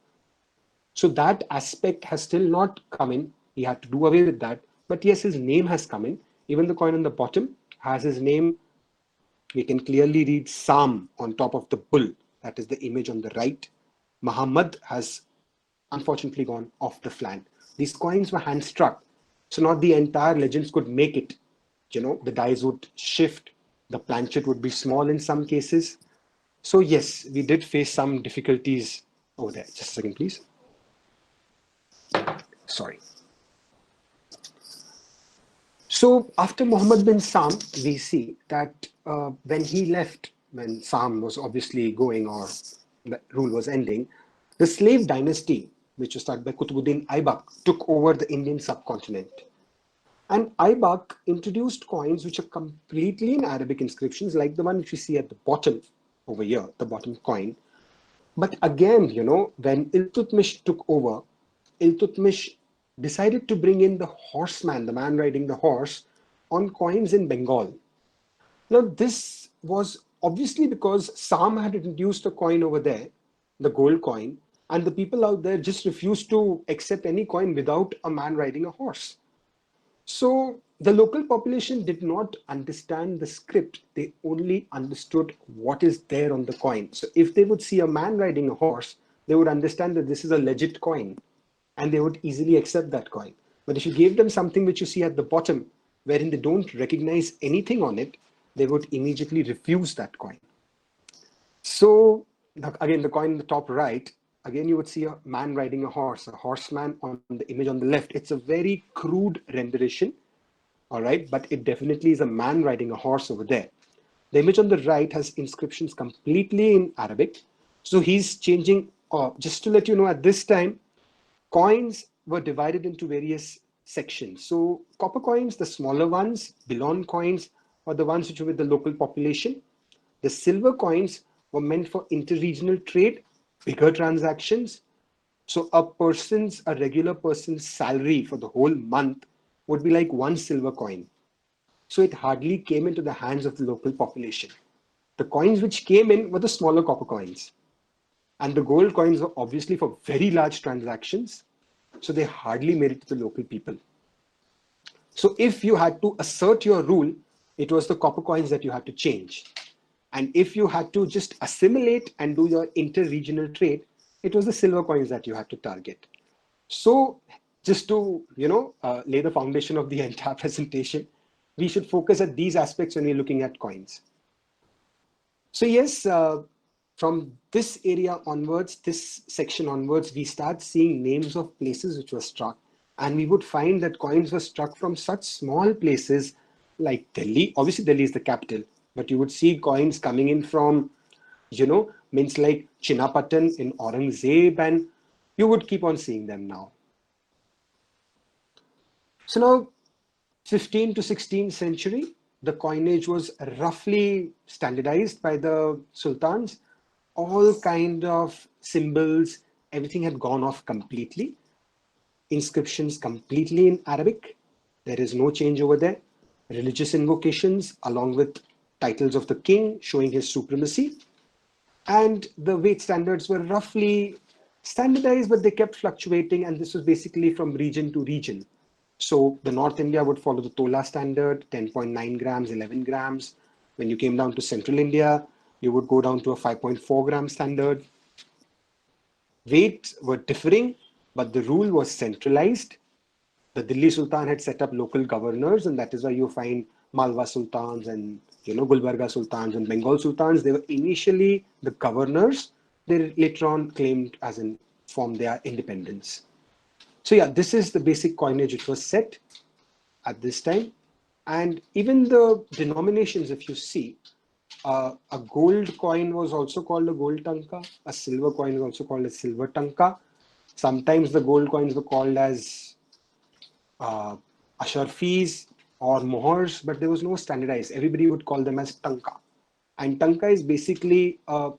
So that aspect has still not come in. He had to do away with that. But yes, his name has come in. Even the coin on the bottom has his name. We can clearly read Sam on top of the bull. That is the image on the right. Muhammad has unfortunately gone off the flank. These coins were hand struck. So not the entire legends could make it. You know, the dies would shift. The planchet would be small in some cases. So yes, we did face some difficulties over there. Just a second, please. Sorry. So after Muhammad bin Sam, we see that when he left, when Sam was obviously going or the rule was ending, the slave dynasty, which was started by Qutbuddin Aibak, took over the Indian subcontinent. And Aibak introduced coins which are completely in Arabic inscriptions, like the one which you see at the bottom over here, the bottom coin. But again, you know, when Iltutmish took over, Iltutmish decided to bring in the horseman, the man riding the horse, on coins in Bengal. Now, this was obviously because Sam had introduced a coin over there, the gold coin, and the people out there just refused to accept any coin without a man riding a horse. So the local population did not understand the script. They only understood what is there on the coin. So if they would see a man riding a horse, they would understand that this is a legit coin and they would easily accept that coin. But if you gave them something which you see at the bottom, wherein they don't recognize anything on it, they would immediately refuse that coin. So again, the coin in the top right, again, you would see a man riding a horseman on the image on the left. It's a very crude rendition, all right, but it definitely is a man riding a horse over there. The image on the right has inscriptions completely in Arabic. So he's changing, just to let you know, at this time, coins were divided into various sections. So copper coins, the smaller ones, Bilon coins, are the ones which were with the local population. The silver coins were meant for interregional trade, bigger transactions. So a regular person's salary for the whole month would be like one silver coin. So it hardly came into the hands of the local population. The coins which came in were the smaller copper coins. And the gold coins were obviously for very large transactions. So they hardly made it to the local people. So if you had to assert your rule, it was the copper coins that you had to change. And if you had to just assimilate and do your inter-regional trade, it was the silver coins that you had to target. So just to, lay the foundation of the entire presentation, we should focus at these aspects when we're looking at coins. So yes, from this area onwards, this section onwards, we start seeing names of places which were struck. And we would find that coins were struck from such small places like Delhi. Obviously, Delhi is the capital, but you would see coins coming in from, means like Chinapatan in Aurangzeb, and you would keep on seeing them now. So now, 15th to 16th century, the coinage was roughly standardized by the sultans. All kind of symbols, everything had gone off completely. Inscriptions completely in Arabic. There is no change over there. Religious invocations along with titles of the king showing his supremacy. And the weight standards were roughly standardized, but they kept fluctuating. And this was basically from region to region. So the North India would follow the Tola standard, 10.9 grams, 11 grams. When you came down to Central India, you would go down to a 5.4 gram standard. Weights were differing, but the rule was centralized. The Delhi Sultan had set up local governors, and that is why you find Malwa Sultans and Gulbarga Sultans and Bengal Sultans. They were initially the governors. They later on claimed as in formed their independence. So yeah, this is the basic coinage which was set at this time. And even the denominations, if you see, a gold coin was also called a gold tanka. A silver coin is also called a silver tanka. Sometimes the gold coins were called as asharfis or mohars, but there was no standardized. Everybody would call them as tanka. And tanka is basically a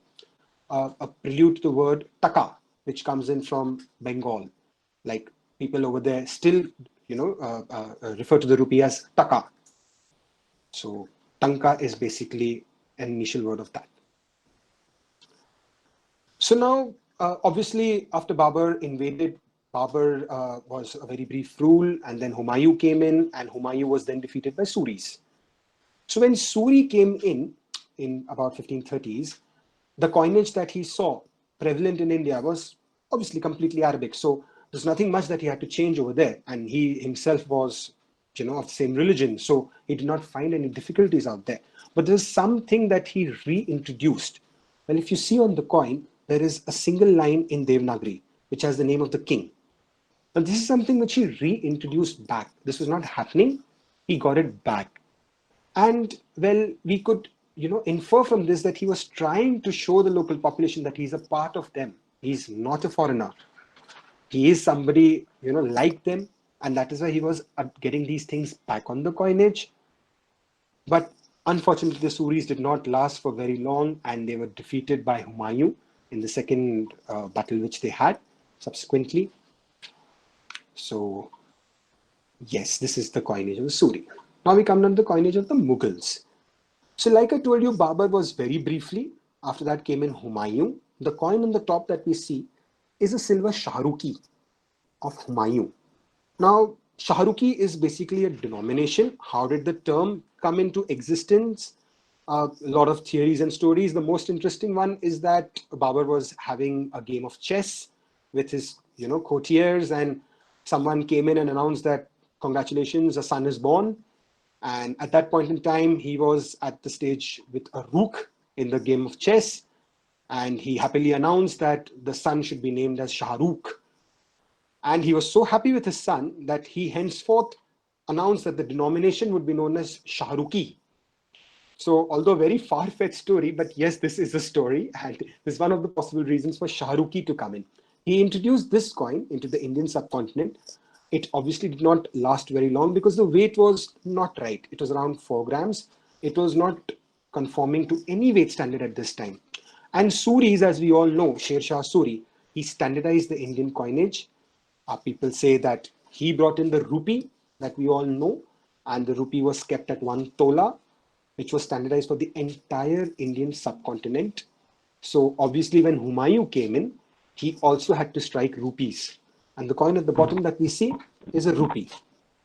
prelude to the word taka, which comes in from Bengal. Like people over there still, refer to the rupee as taka. So tanka is basically an initial word of that. So now, obviously, after Babur invaded, Babur was a very brief rule, and then Humayun came in, and Humayun was then defeated by Suris. So when Suri came in about 1530s, the coinage that he saw prevalent in India was obviously completely Arabic. So there's nothing much that he had to change over there. And he himself was, of the same religion. So he did not find any difficulties out there. But there's something that he reintroduced. Well, if you see on the coin, there is a single line in Devanagari, which has the name of the king. Now, this is something which he reintroduced back. This was not happening. He got it back. And well, we could, infer from this that he was trying to show the local population that he's a part of them. He's not a foreigner. He is somebody, like them. And that is why he was getting these things back on the coinage. But unfortunately, the Suris did not last for very long, and they were defeated by Humayun in the second battle which they had subsequently. So, yes, this is the coinage of the Suri. Now we come down to the coinage of the Mughals. So like I told you, Babur was very briefly. After that came in Humayun. The coin on the top that we see is a silver Shahruki of Humayun. Now, Shahruki is basically a denomination. How did the term come into existence? A lot of theories and stories. The most interesting one is that Babur was having a game of chess with his, courtiers, and someone came in and announced that, congratulations, a son is born. And at that point in time, he was at the stage with a rook in the game of chess. And he happily announced that the son should be named as Shahrukh. And he was so happy with his son that he henceforth announced that the denomination would be known as Shahruki. So, although a very far-fetched story, but yes, this is a story. And this is one of the possible reasons for Shahruki to come in. He introduced this coin into the Indian subcontinent. It obviously did not last very long because the weight was not right. It was around 4 grams. It was not conforming to any weight standard at this time. And Suris, as we all know, Sher Shah Suri, he standardized the Indian coinage. People say that he brought in the rupee that we all know, and the rupee was kept at 1 tola, which was standardized for the entire Indian subcontinent. So obviously when Humayun came in, he also had to strike rupees. And the coin at the bottom that we see is a rupee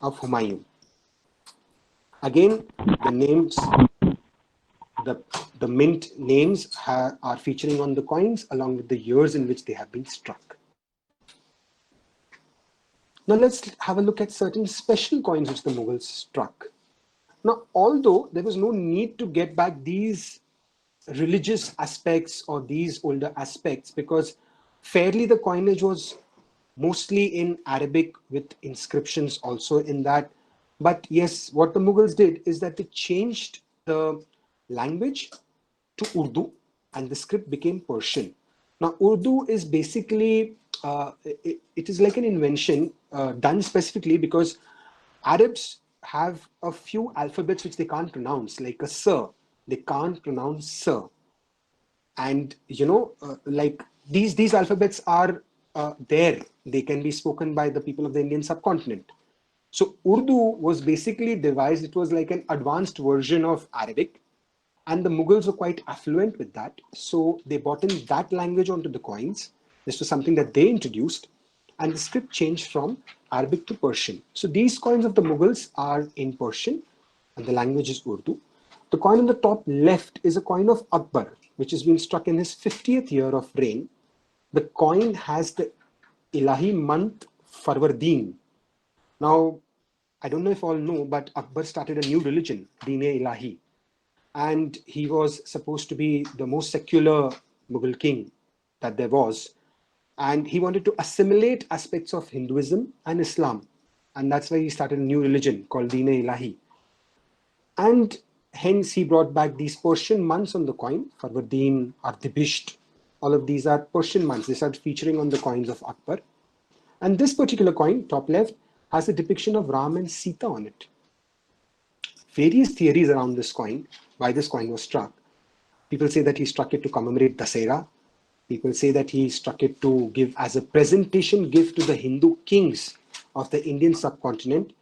of Humayun. Again, the names, the mint names are featuring on the coins along with the years in which they have been struck. Now let's have a look at certain special coins which the Mughals struck. Now, although there was no need to get back these religious aspects or these older aspects, because fairly the coinage was mostly in Arabic with inscriptions also in that. But yes, what the Mughals did is that they changed the language to Urdu and the script became Persian. Now, Urdu is basically, it is like an invention done specifically because Arabs have a few alphabets which they can't pronounce, like a sir. They can't pronounce sir. And, like these alphabets are there. They can be spoken by the people of the Indian subcontinent. So Urdu was basically devised. It was like an advanced version of Arabic. And the Mughals were quite affluent with that. So they brought in that language onto the coins. This was something that they introduced. And the script changed from Arabic to Persian. So these coins of the Mughals are in Persian. And the language is Urdu. The coin on the top left is a coin of Akbar, which has been struck in his 50th year of reign. The coin has the Ilahi month Farwardin. Now, I don't know if all know, but Akbar started a new religion, Deen-e-Ilahi. And he was supposed to be the most secular Mughal king that there was. And he wanted to assimilate aspects of Hinduism and Islam. And that's why he started a new religion called Deen-e-Ilahi. And hence he brought back these Persian months on the coin, Farwardin, Ardibisht. All of these are Persian months. They started featuring on the coins of Akbar. And this particular coin, top left, has a depiction of Ram and Sita on it. Various theories around this coin, why this coin was struck. People say that he struck it to commemorate Dasera. People say that he struck it to give as a presentation gift to the Hindu kings of the Indian subcontinent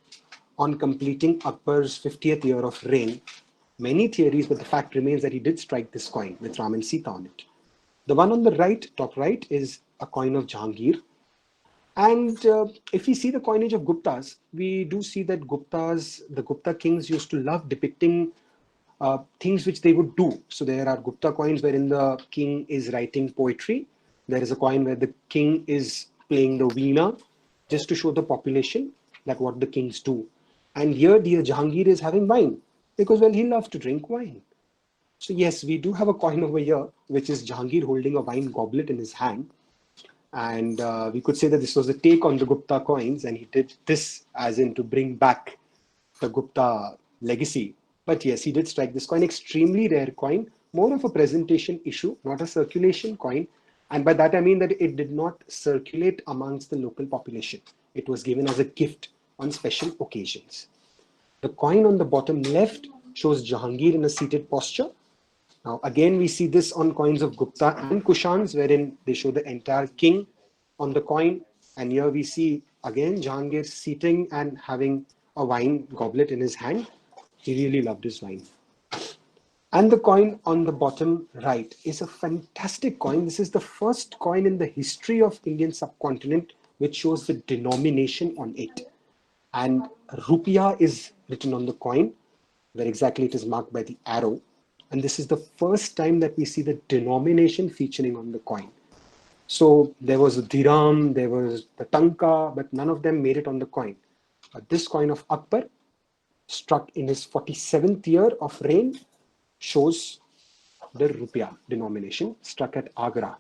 on completing Akbar's 50th year of reign. Many theories, but the fact remains that he did strike this coin with Ram and Sita on it. The one on the right, top right, is a coin of Jahangir. And if we see the coinage of Guptas, we do see that the Gupta kings used to love depicting things which they would do. So there are Gupta coins wherein the king is writing poetry. There is a coin where the king is playing the veena, just to show the population that what the kings do. And here, dear Jahangir is having wine because, well, he loves to drink wine. So yes, we do have a coin over here, which is Jahangir holding a wine goblet in his hand. And we could say that this was a take on the Gupta coins, and he did this as in to bring back the Gupta legacy. But yes, he did strike this coin, extremely rare coin, more of a presentation issue, not a circulation coin. And by that I mean that it did not circulate amongst the local population. It was given as a gift on special occasions. The coin on the bottom left shows Jahangir in a seated posture. Now, again, we see this on coins of Gupta and Kushans, wherein they show the entire king on the coin. And here we see again Jahangir sitting and having a wine goblet in his hand. He really loved his wine. And the coin on the bottom right is a fantastic coin. This is the first coin in the history of Indian subcontinent which shows the denomination on it. And rupiah is written on the coin, where exactly it is marked by the arrow. And this is the first time that we see the denomination featuring on the coin. So there was a dirham, there was the tanka, but none of them made it on the coin. But this coin of Akbar, struck in his 47th year of reign, shows the rupiah denomination struck at Agra.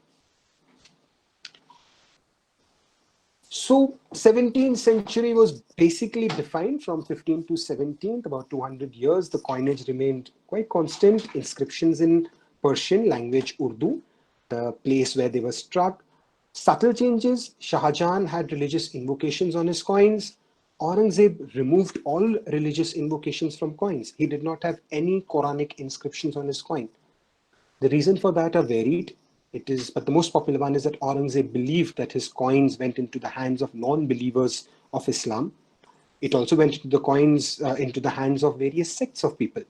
So 17th century was basically defined from 15th to 17th, about 200 years. The coinage remained quite constant. Inscriptions in Persian language, Urdu, the place where they were struck. Subtle changes. Shah Jahan had religious invocations on his coins. Aurangzeb removed all religious invocations from coins. He did not have any Quranic inscriptions on his coin. The reason for that are varied. But the most popular one is that Aurangzeb believed that his coins went into the hands of non-believers of Islam. It also went into the coins into the hands of various sects of people.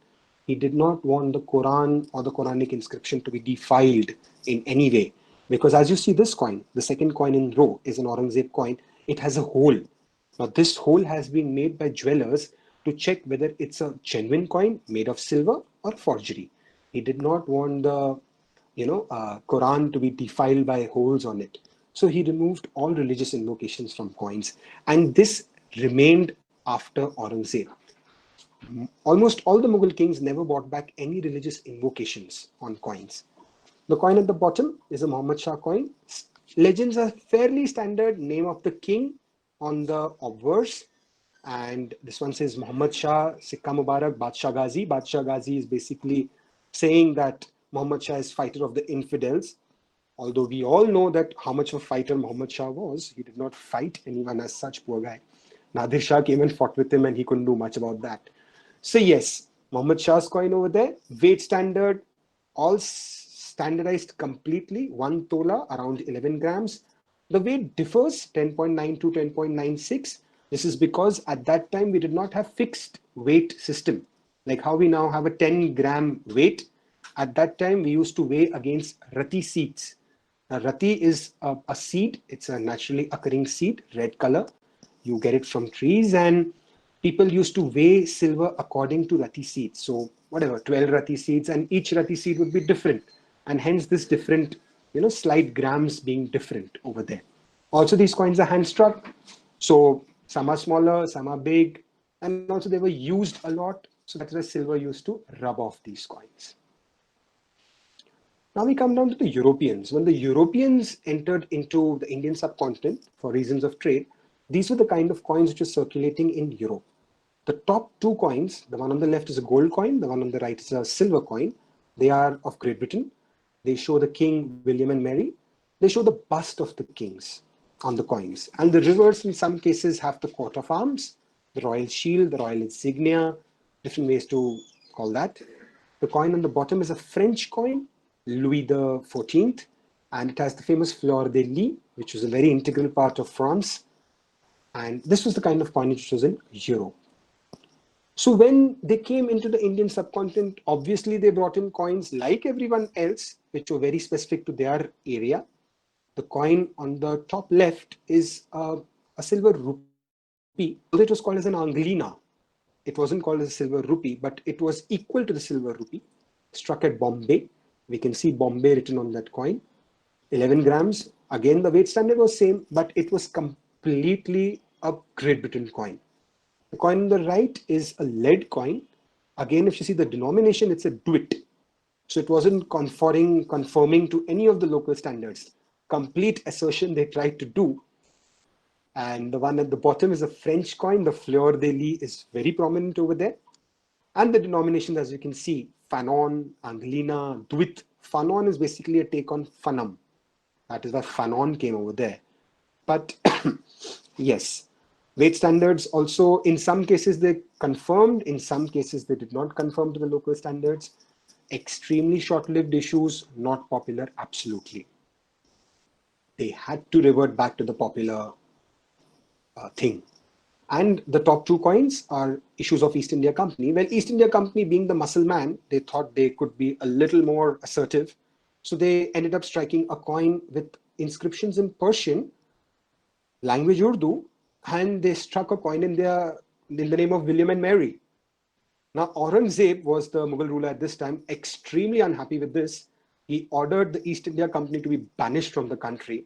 He did not want the Quran or the Quranic inscription to be defiled in any way. Because as you see this coin, the second coin in row is an Aurangzeb coin. It has a hole. Now this hole has been made by jewelers to check whether it's a genuine coin made of silver or forgery. He did not want the Quran to be defiled by holes on it. So he removed all religious invocations from coins. And this remained after Aurangzeb. Almost all the Mughal kings never brought back any religious invocations on coins. The coin at the bottom is a Muhammad Shah coin. Legends are fairly standard. Name of the king on the obverse. And this one says Muhammad Shah, Sikka Mubarak, Badshah Ghazi. Badshah Ghazi is basically saying that Muhammad Shah is fighter of the infidels. Although we all know that how much of a fighter Muhammad Shah was, he did not fight anyone as such, poor guy. Nadir Shah came and fought with him and he couldn't do much about that. So yes, Muhammad Shah's coin over there, weight standard, all standardized completely, 1 tola, around 11 grams. The weight differs, 10.9 to 10.96. This is because at that time we did not have fixed weight system. Like how we now have a 10-gram weight. At that time, we used to weigh against rati seeds. Now, rati is a seed. It's a naturally occurring seed, red color. You get it from trees, and people used to weigh silver according to rati seeds. So whatever, 12 rati seeds, and each rati seed would be different. And hence this different, slight grams being different over there. Also, these coins are hand struck. So some are smaller, some are big. And also they were used a lot. So that's why silver used to rub off these coins. Now we come down to the Europeans. When the Europeans entered into the Indian subcontinent for reasons of trade, these were the kind of coins which were circulating in Europe. The top two coins, the one on the left is a gold coin, the one on the right is a silver coin. They are of Great Britain. They show the King, William and Mary. They show the bust of the kings on the coins. And the reverse in some cases have the coat of arms, the royal shield, the royal insignia, different ways to call that. The coin on the bottom is a French coin, Louis XIV, and it has the famous fleur de lis, which was a very integral part of France. And this was the kind of coinage which was in Europe. So when they came into the Indian subcontinent, obviously they brought in coins like everyone else, which were very specific to their area. The coin on the top left is a silver rupee. It was called as an anglina. It wasn't called as a silver rupee, but it was equal to the silver rupee, struck at Bombay. We can see Bombay written on that coin. 11 grams. Again, the weight standard was same, but it was completely a Great Britain coin. The coin on the right is a lead coin. Again, if you see the denomination, it's a duit. So it wasn't conforming to any of the local standards. Complete assertion they tried to do. And the one at the bottom is a French coin. The fleur de lis is very prominent over there. And the denominations, as you can see, Fanon, Anglina, Dwit. Fanon is basically a take on Fanum. That is why Fanon came over there. But yes, weight standards also, in some cases they confirmed, in some cases they did not conform to the local standards. Extremely short-lived issues, not popular, absolutely. They had to revert back to the popular thing. And the top two coins are issues of East India Company. Well, East India Company being the muscle man, they thought they could be a little more assertive. So they ended up striking a coin with inscriptions in Persian, language Urdu, and they struck a coin in the name of William and Mary. Now, Aurangzeb was the Mughal ruler at this time, extremely unhappy with this. He ordered the East India Company to be banished from the country.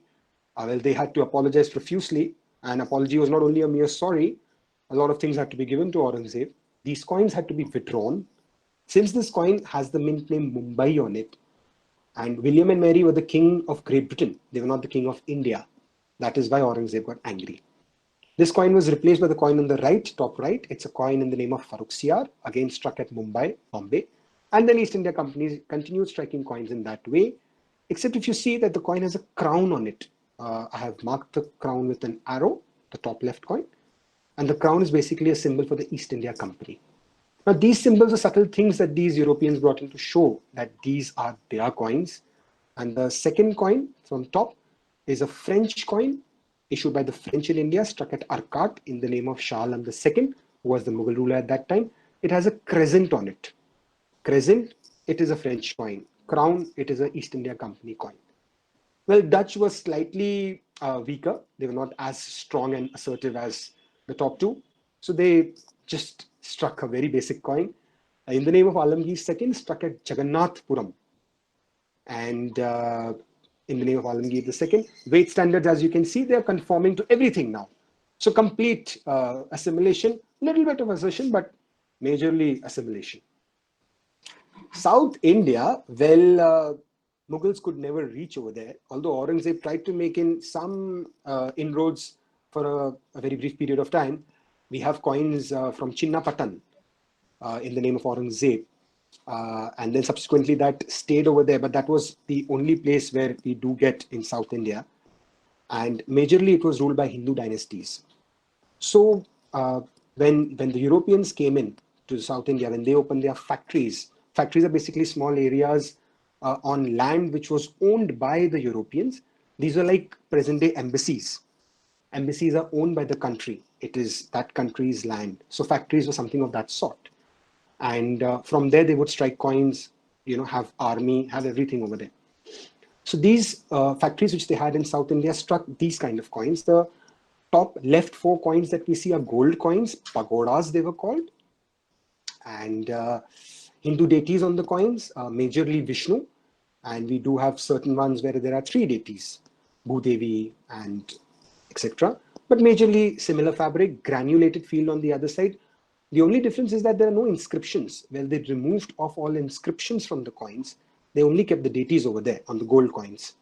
Well, they had to apologize profusely. An apology was not only a mere sorry, a lot of things had to be given to Aurangzeb. These coins had to be withdrawn. Since this coin has the mint name Mumbai on it, and William and Mary were the king of Great Britain, they were not the king of India. That is why Aurangzeb got angry. This coin was replaced by the coin on the right, top right. It's a coin in the name of Farrukhsiyar, again struck at Mumbai, Bombay. And then East India Company continued striking coins in that way, except if you see that the coin has a crown on it. I have marked the crown with an arrow, the top left coin. And the crown is basically a symbol for the East India Company. Now, these symbols are subtle things that these Europeans brought in to show that these are their coins. And the second coin from top is a French coin issued by the French in India, struck at Arcot in the name of Shah Alam II, who was the Mughal ruler at that time. It has a crescent on it. Crescent, it is a French coin. Crown, it is an East India Company coin. Well, Dutch was slightly weaker. They were not as strong and assertive as the top two. So they just struck a very basic coin in the name of Alamgir II, struck at Jagannath Puram. And in the name of Alamgir II, weight standards, as you can see, they are conforming to everything now. So complete assimilation, little bit of assertion, but majorly assimilation. South India, well, Mughals could never reach over there, although Aurangzeb tried to make in some inroads for a very brief period of time. We have coins from Chinnapatan in the name of Aurangzeb. And then subsequently that stayed over there, but that was the only place where we do get in South India. And majorly it was ruled by Hindu dynasties. So when the Europeans came in to South India, when they opened their factories are basically small areas on land which was owned by the Europeans. These are like present day embassies. Embassies are owned by the country. It is that country's land. So factories were something of that sort. And from there, they would strike coins, have army, have everything over there. So these factories which they had in South India struck these kind of coins. The top left four coins that we see are gold coins, pagodas they were called. And Hindu deities on the coins, majorly Vishnu. And we do have certain ones where there are three deities, Bhudevi and etc. But majorly similar fabric, granulated field on the other side. The only difference is that there are no inscriptions. Well, they removed off all inscriptions from the coins. They only kept the deities over there on the gold coins.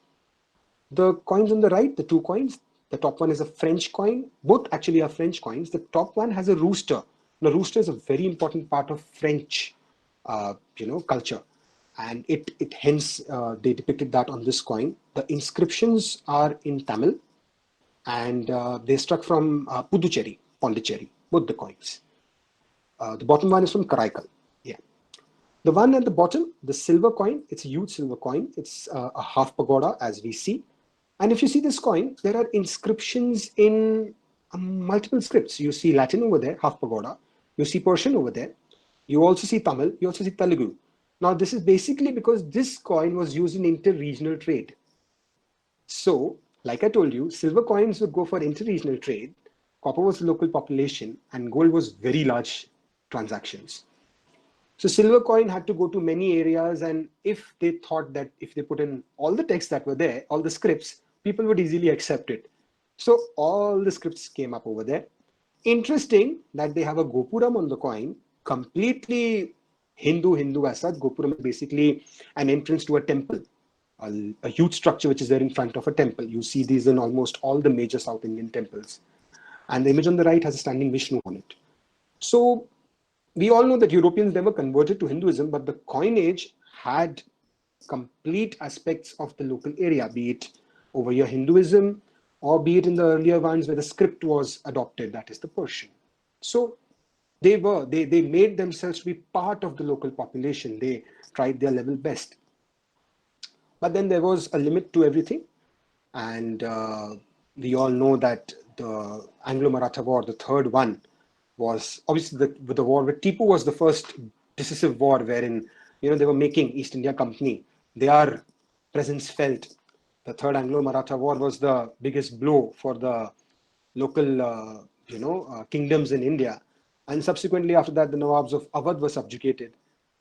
The coins on the right, the two coins, the top one is a French coin. Both actually are French coins. The top one has a rooster. The rooster is a very important part of French, culture. And it hence, they depicted that on this coin. The inscriptions are in Tamil. And they struck from Puducherry, Pondicherry, both the coins. The bottom one is from Karaikal. Yeah. The one at the bottom, the silver coin, it's a huge silver coin. It's a half pagoda, as we see. And if you see this coin, there are inscriptions in multiple scripts. You see Latin over there, half pagoda. You see Persian over there. You also see Tamil. You also see Telugu. Now, this is basically because this coin was used in inter-regional trade. So, like I told you, silver coins would go for inter-regional trade. Copper was the local population, and gold was very large transactions. So silver coin had to go to many areas, and if they thought that if they put in all the texts that were there, all the scripts, people would easily accept it. So all the scripts came up over there. Interesting that they have a Gopuram on the coin, completely Hindu as such. Gopuram is basically an entrance to a temple, a huge structure which is there in front of a temple. You see these in almost all the major South Indian temples. And the image on the right has a standing Vishnu on it. So we all know that Europeans never converted to Hinduism, but the coinage had complete aspects of the local area, be it over here Hinduism, or be it in the earlier ones where the script was adopted, that is the Persian. So they made themselves to be part of the local population. They tried their level best. But then there was a limit to everything. And we all know that the Anglo-Maratha War, the third one, was obviously the war with Tipu was the first decisive war wherein, you know, they were making East India Company. Their presence felt. The third Anglo-Maratha War was the biggest blow for the local, kingdoms in India. And subsequently after that, the Nawabs of Awadh were subjugated.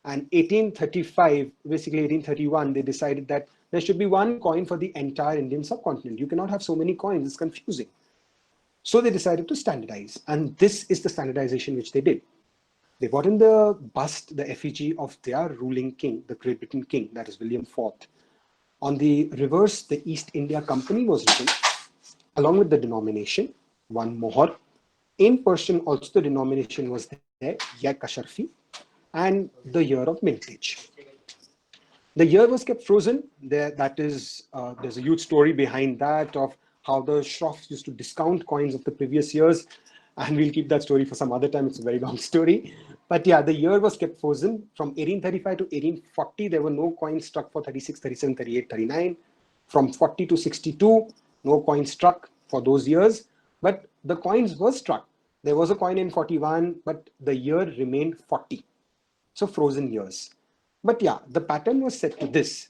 And 1835, basically 1831, they decided that there should be one coin for the entire Indian subcontinent. You cannot have so many coins, it's confusing. So they decided to standardize. And this is the standardization which they did. They brought in the bust, the effigy of their ruling king, the Great Britain king, that is William IV. On the reverse, the East India Company was written, along with the denomination, one mohar. In Persian, also the denomination was there, Yak Asharfi, and the year of mintage. The year was kept frozen. There's a huge story behind that of how the Shroffs used to discount coins of the previous years. And we'll keep that story for some other time. It's a very long story. But yeah, the year was kept frozen. From 1835 to 1840, there were no coins struck for 36, 37, 38, 39. From 40 to 62, no coins struck for those years. But the coins were struck. There was a coin in 41, but the year remained 40. So frozen years. But yeah, the pattern was set to this: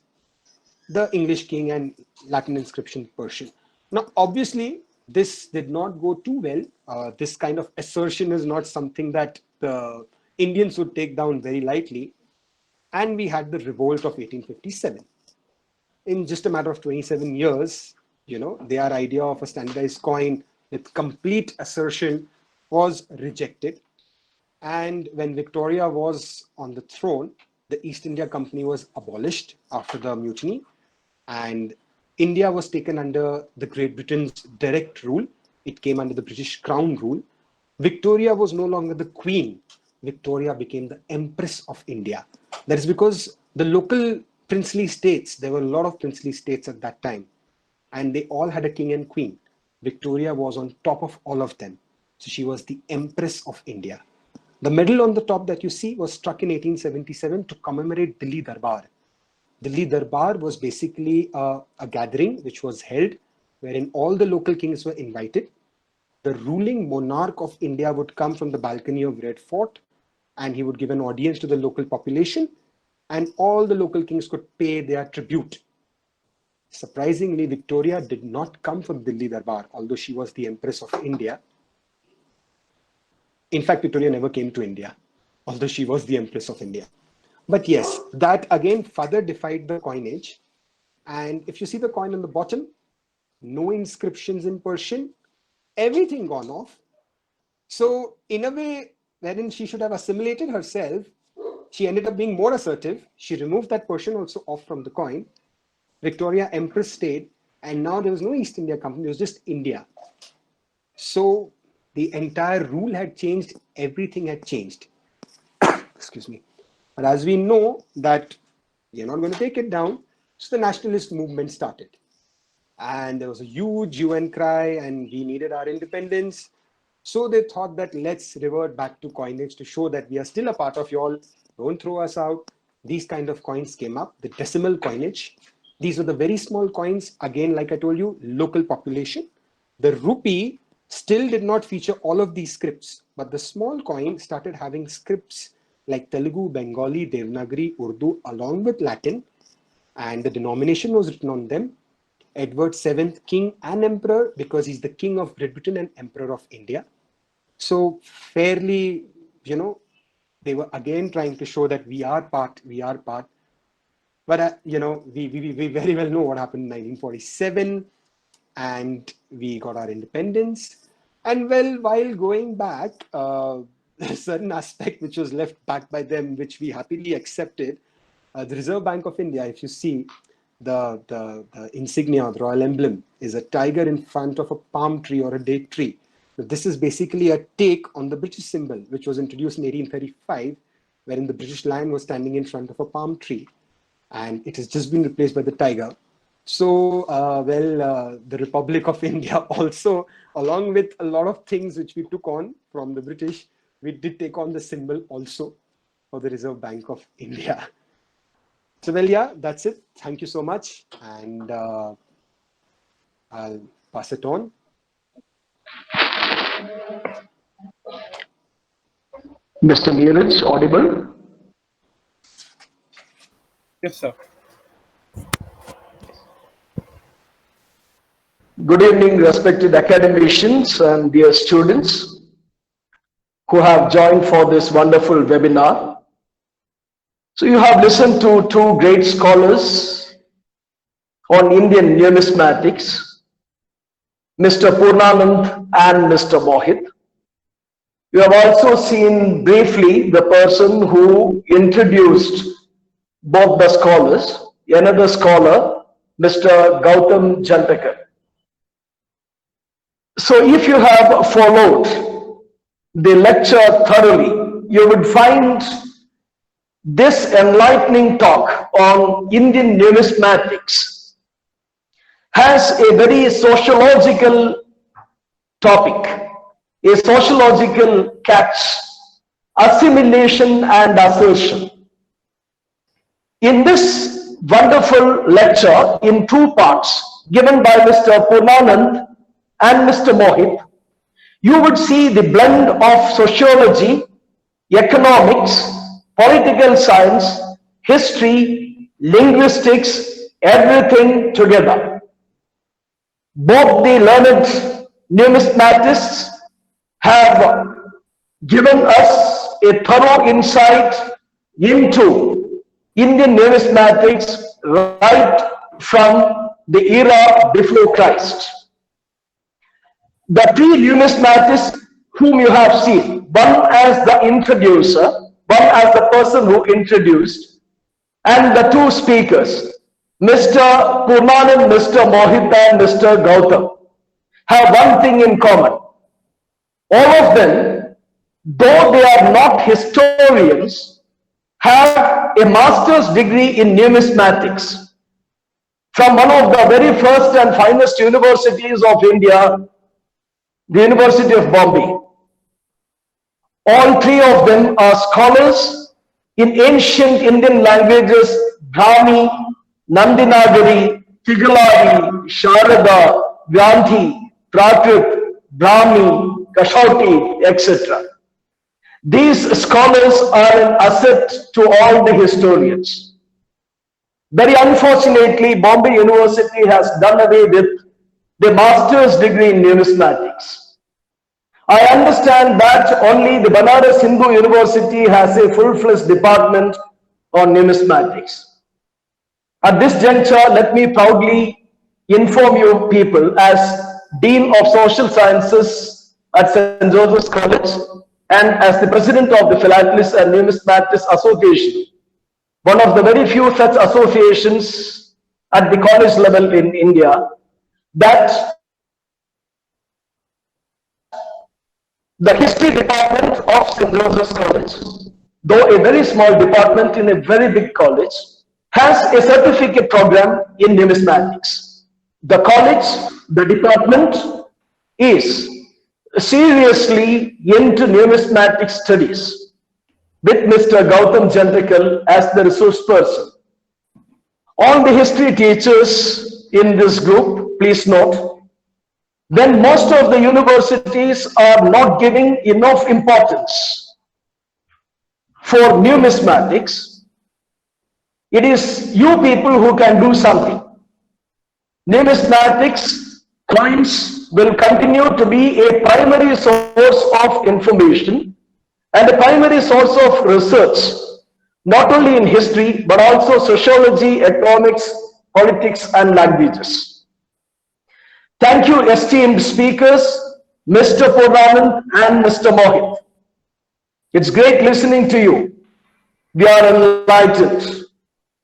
the English king and Latin inscription Persian. Now, obviously, this did not go too well. This kind of assertion is not something that the Indians would take down very lightly. And we had the revolt of 1857. In just a matter of 27 years, you know, their idea of a standardized coin with complete assertion was rejected. And when Victoria was on the throne, the East India Company was abolished after the mutiny, and India was taken under the Great Britain's direct rule. It came under the British Crown rule. Victoria was no longer the Queen. Victoria became the Empress of India. That is because the local princely states, there were a lot of princely states at that time, and they all had a king and queen. Victoria was on top of all of them. So she was the Empress of India. The medal on the top that you see was struck in 1877 to commemorate Dilli Darbar. Dilli Darbar was basically a gathering which was held wherein all the local kings were invited. The ruling monarch of India would come from the balcony of Red Fort, and he would give an audience to the local population, and all the local kings could pay their tribute. Surprisingly, Victoria did not come from Dilli Darbar, although she was the Empress of India. In fact, Victoria never came to India, although she was the Empress of India. But yes, that again further defied the coinage. And if you see the coin on the bottom, no inscriptions in Persian, everything gone off. So in a way, wherein she should have assimilated herself, she ended up being more assertive. She removed that Persian also off from the coin. Victoria Empress stayed, and now there was no East India Company, it was just India. So the entire rule had changed, everything had changed. Excuse me. But as we know that you're not going to take it down, so the nationalist movement started. And there was a huge UN cry, and we needed our independence. So they thought that let's revert back to coinage to show that we are still a part of y'all. Don't throw us out. These kind of coins came up, the decimal coinage. These were the very small coins. Again, like I told you, local population. The rupee still did not feature all of these scripts, but the small coin started having scripts like Telugu, Bengali, Devanagari, Urdu, along with Latin, and the denomination was written on them. Edward VII, King and Emperor, because he's the King of Great Britain and Emperor of India. So fairly, you know, they were again trying to show that we are part. But, you know, we very well know what happened in 1947, and we got our independence. And well, while going back, a certain aspect which was left back by them, which we happily accepted. The Reserve Bank of India, if you see the insignia, the royal emblem, is a tiger in front of a palm tree or a date tree. But this is basically a take on the British symbol, which was introduced in 1835, wherein the British lion was standing in front of a palm tree. And it has just been replaced by the tiger. So, the Republic of India also, along with a lot of things which we took on from the British, we did take on the symbol also for the Reserve Bank of India. So, well, yeah, that's it. Thank you so much. And I'll pass it on. Mr. Neeraj, audible? Yes, sir. Good evening, respected academicians and dear students who have joined for this wonderful webinar. So you have listened to two great scholars on Indian numismatics, Mr. Purnanand and Mr. Mohit. You have also seen briefly the person who introduced both the scholars, another scholar, Mr. Gautam Jantakar. So if you have followed the lecture thoroughly, you would find this enlightening talk on Indian numismatics has a very sociological topic, a sociological catch, assimilation and assertion. In this wonderful lecture in two parts given by Mr. Purnanand and Mr. Mohit, you would see the blend of sociology, economics, political science, history, linguistics, everything together. Both the learned numismatists have given us a thorough insight into Indian numismatics right from the era before Christ. The three numismatists whom you have seen, one as the introducer, one as the person who introduced, and the two speakers, Mr. Purnanand, Mr. Mohit and Mr. Gautam, have one thing in common. All of them, though they are not historians, have a master's degree in numismatics from one of the very first and finest universities of India, the University of Bombay. All three of them are scholars in ancient Indian languages, Brahmi, Nandinagari, Tigalari, Sharada, Gandhi, Prakrit, Brahmi, Kashauti, etc. These scholars are an asset to all the historians. Very unfortunately, Bombay University has done away with the master's degree in numismatics. I understand that only the Banaras Hindu University has a full-fledged department on numismatics. At this juncture, let me proudly inform you people as Dean of Social Sciences at St. Joseph's College and as the President of the Philatelists and Numismatists Association, one of the very few such associations at the college level in India, that the history department of St. Joseph's College, though a very small department in a very big college, has a certificate program in numismatics. The college, the department is seriously into numismatic studies with Mr. Gautam Jantakal as the resource person. All the history teachers in this group, please note, then most of the universities are not giving enough importance for numismatics. It is you people who can do something. Numismatics coins will continue to be a primary source of information and a primary source of research, not only in history, but also sociology, economics, politics, and languages. Thank you, esteemed speakers, Mr. Purnanand and Mr. Mohit. It's great listening to you. We are enlightened.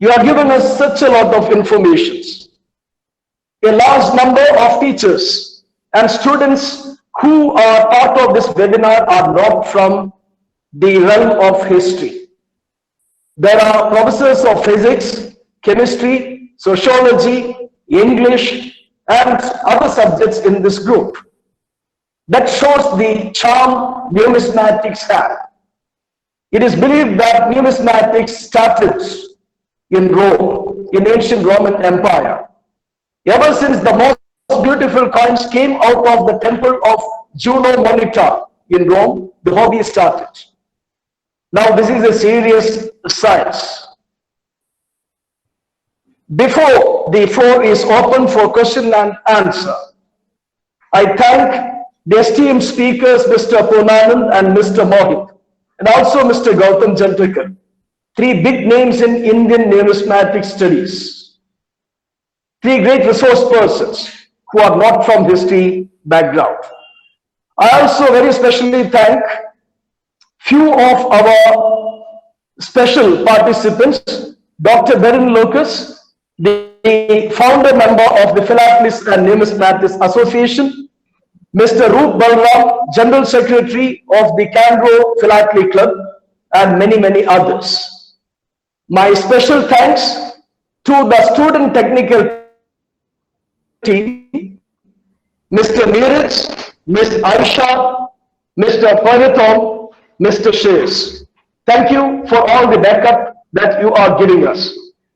You are giving us such a lot of information. A large number of teachers and students who are part of this webinar are not from the realm of history. There are professors of physics, chemistry, sociology, English, and other subjects in this group. That shows the charm numismatics have. It is believed that numismatics started in Rome, in ancient Roman Empire. Ever since the most beautiful coins came out of the temple of Juno Monita in Rome, the hobby started. Now this is a serious science. Before the floor is open for question and answer, I thank the esteemed speakers, Mr. Purnanand and Mr. Mohit, and also Mr. Gautam Jantikar, three big names in Indian numismatic studies, three great resource persons who are not from history background. I also very specially thank few of our special participants, Dr. Berin Lucas, the founder member of the Philatelist and Numismatics Association, Mr. Roop Balram, General Secretary of the Canro Philately Club, and many, many others. My special thanks to the student technical team, Mr. Neeraj, Ms. Aisha, Mr. Paritom, Mr. Shares. Thank you for all the backup that you are giving us.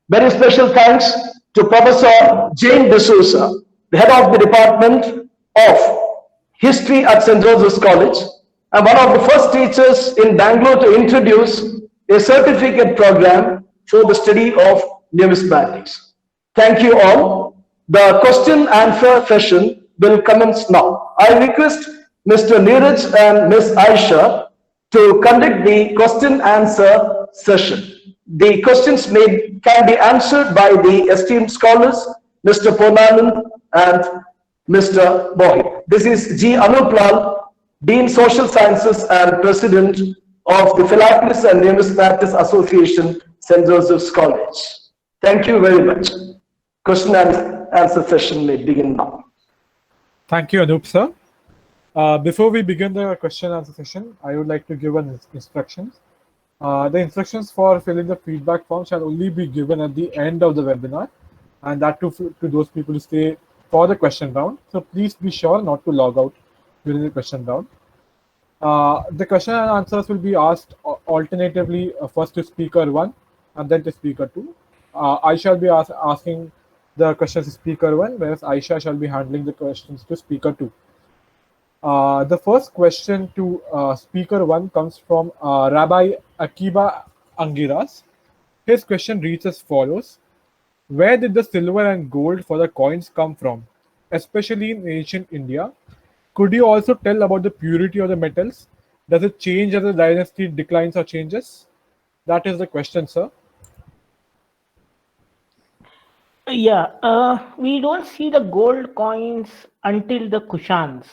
Very special thanks to Professor Jane D'Souza, the head of the Department of History at St. Joseph's College, and one of the first teachers in Bangalore to introduce a certificate program for the study of numismatics. Thank you all. The question answer session will commence now. I request Mr. Neeraj and Ms. Aisha to conduct the question answer session. The questions can be answered by the esteemed scholars, Mr. Purnanand and Mr. Mohit. This is G. Anup Lal, Dean Social Sciences and President of the Philatelist and Numismatics Association, St. Joseph's College. Thank you very much. Question and answer session may begin now. Thank you, Anup sir. Before we begin the question and answer session, I would like to give an instructions. The instructions for filling the feedback form shall only be given at the end of the webinar, and that to those people who stay for the question round. So please be sure not to log out during the question round. The question and answers will be asked alternatively, first to speaker 1 and then to speaker 2. I shall be asking the questions to speaker 1, whereas Aisha shall be handling the questions to speaker 2. The first question to speaker 1 comes from Rabbi Akiba Angiras. His question reads as follows: where did the silver and gold for the coins come from, especially in ancient India? Could you also tell about the purity of the metals? Does it change as the dynasty declines or changes? That is the question, sir. Yeah, we don't see the gold coins until the Kushans.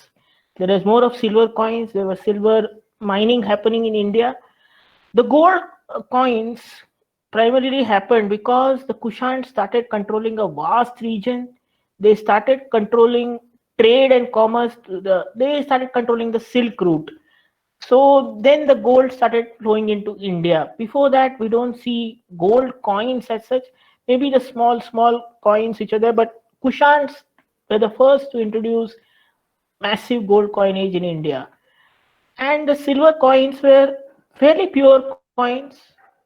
There is more of silver coins. There was silver mining happening in India. The gold coins primarily happened because the Kushans started controlling a vast region. They started controlling trade and commerce. They started controlling the Silk Route. So then the gold started flowing into India. Before that, we don't see gold coins as such. Maybe the small coins which are there, but Kushans were the first to introduce massive gold coinage in India. And the silver coins were fairly pure coins.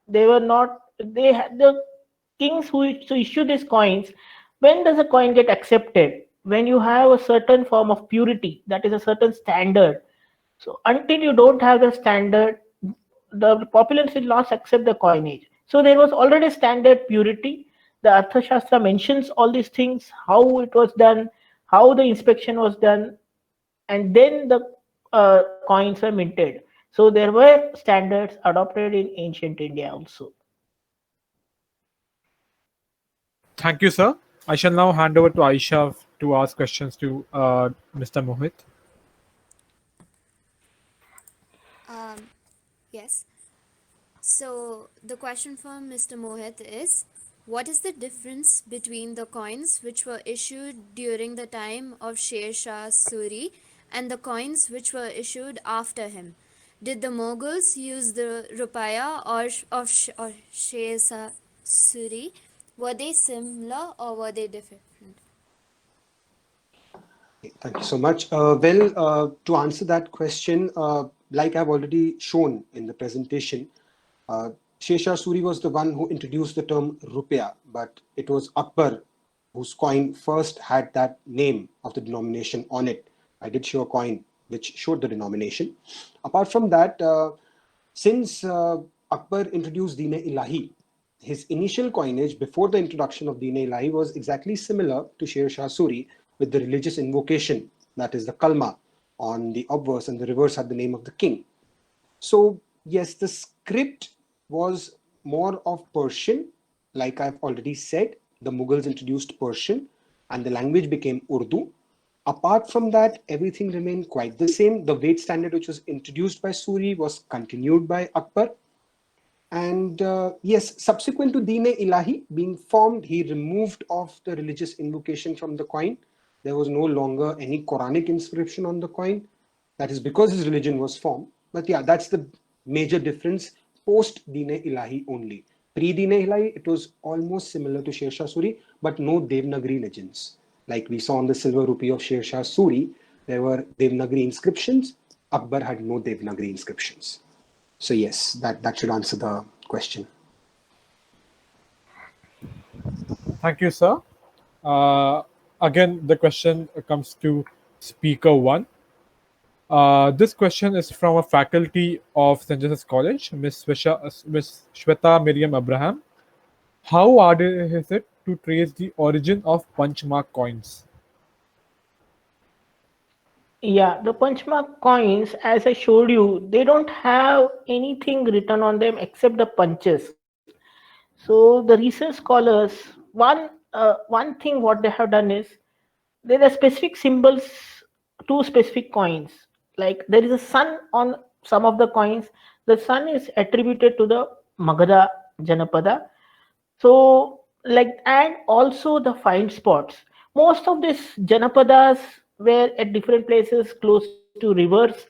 They were not, they had the kings who issue these coins. When does a coin get accepted? When you have a certain form of purity, that is a certain standard. So until you don't have the standard, the populace will not accept the coinage. So there was already standard purity. The Arthashastra mentions all these things, how it was done, how the inspection was done, and then the coins were minted. So there were standards adopted in ancient India also. Thank you, sir. I shall now hand over to Aisha to ask questions to Mr. Mohit. Yes. So the question from Mr. Mohit is, what is the difference between the coins which were issued during the time of Sher Shah Suri and the coins which were issued after him? Did the Mughals use the rupaya or Sher Shah Suri? Were they similar or were they different? Thank you so much. To answer that question, like I've already shown in the presentation, Sher Shah Suri was the one who introduced the term rupiah, but it was Akbar whose coin first had that name of the denomination on it. I did show a coin which showed the denomination. Apart from that, since Akbar introduced Deen-e-Ilahi, his initial coinage before the introduction of Deen-e-Ilahi was exactly similar to Sher Shah Suri, with the religious invocation, that is the kalma, on the obverse, and the reverse had the name of the king. So yes, the script was more of Persian. Like I've already said, the Mughals introduced Persian and the language became Urdu. Apart from that, everything remained quite the same. The weight standard which was introduced by Suri was continued by Akbar. And yes, subsequent to Deen-e-Ilahi being formed, he removed off the religious invocation from the coin. There was no longer any Quranic inscription on the coin. That is because his religion was formed. But yeah, that's the major difference post Deen-e-Ilahi only. Pre Deen-e-Ilahi, it was almost similar to Sher Shah Suri, but no Devanagari legends. Like we saw on the silver rupee of Sher Shah Suri, there were Devanagari inscriptions. Akbar had no Devanagari inscriptions. So yes, that should answer the question. Thank you, sir. Again, the question comes to speaker one. This question is from a faculty of St. Joseph's College, Miss Shweta Miriam Abraham. How hard is it to trace the origin of punchmark coins? Yeah, the punchmark coins, as I showed you, they don't have anything written on them except the punches. So the research scholars, one thing what they have done is there are specific symbols to specific coins. Like there is a sun on some of the coins. The sun is attributed to the Magadha Janapada. So like, and also the find spots. Most of these Janapadas were at different places close to rivers.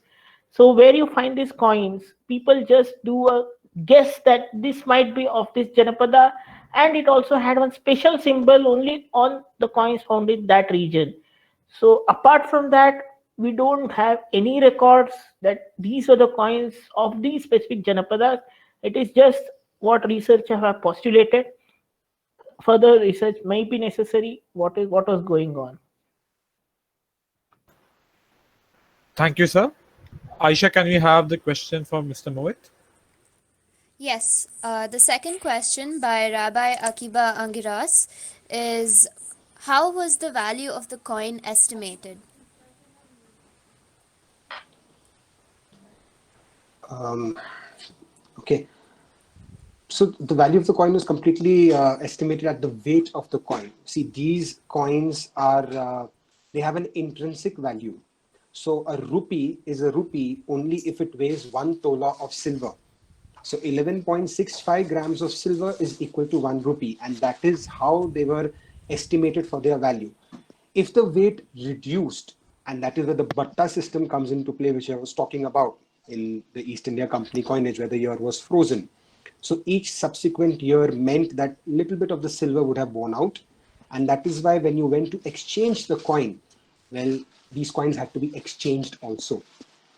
So where you find these coins, people just do a guess that this might be of this Janapada, and it also had one special symbol only on the coins found in that region. So apart from that, we don't have any records that these are the coins of these specific Janapadas. It is just what researchers have postulated. Further research may be necessary. What was going on? Thank you, sir. Aisha, can we have the question from Mr. Mohit? Yes, the second question by Rabbi Akiba Angiras is, how was the value of the coin estimated? Okay. So the value of the coin was completely estimated at the weight of the coin. See, these coins are, they have an intrinsic value. So a rupee is a rupee only if it weighs 1 tola of silver. So 11.65 grams of silver is equal to 1 rupee, and that is how they were estimated for their value. If the weight reduced, and that is where the Batta system comes into play, which I was talking about in the East India Company coinage, where the year was frozen. So each subsequent year meant that little bit of the silver would have worn out. And that is why when you went to exchange the coin, well, these coins had to be exchanged also.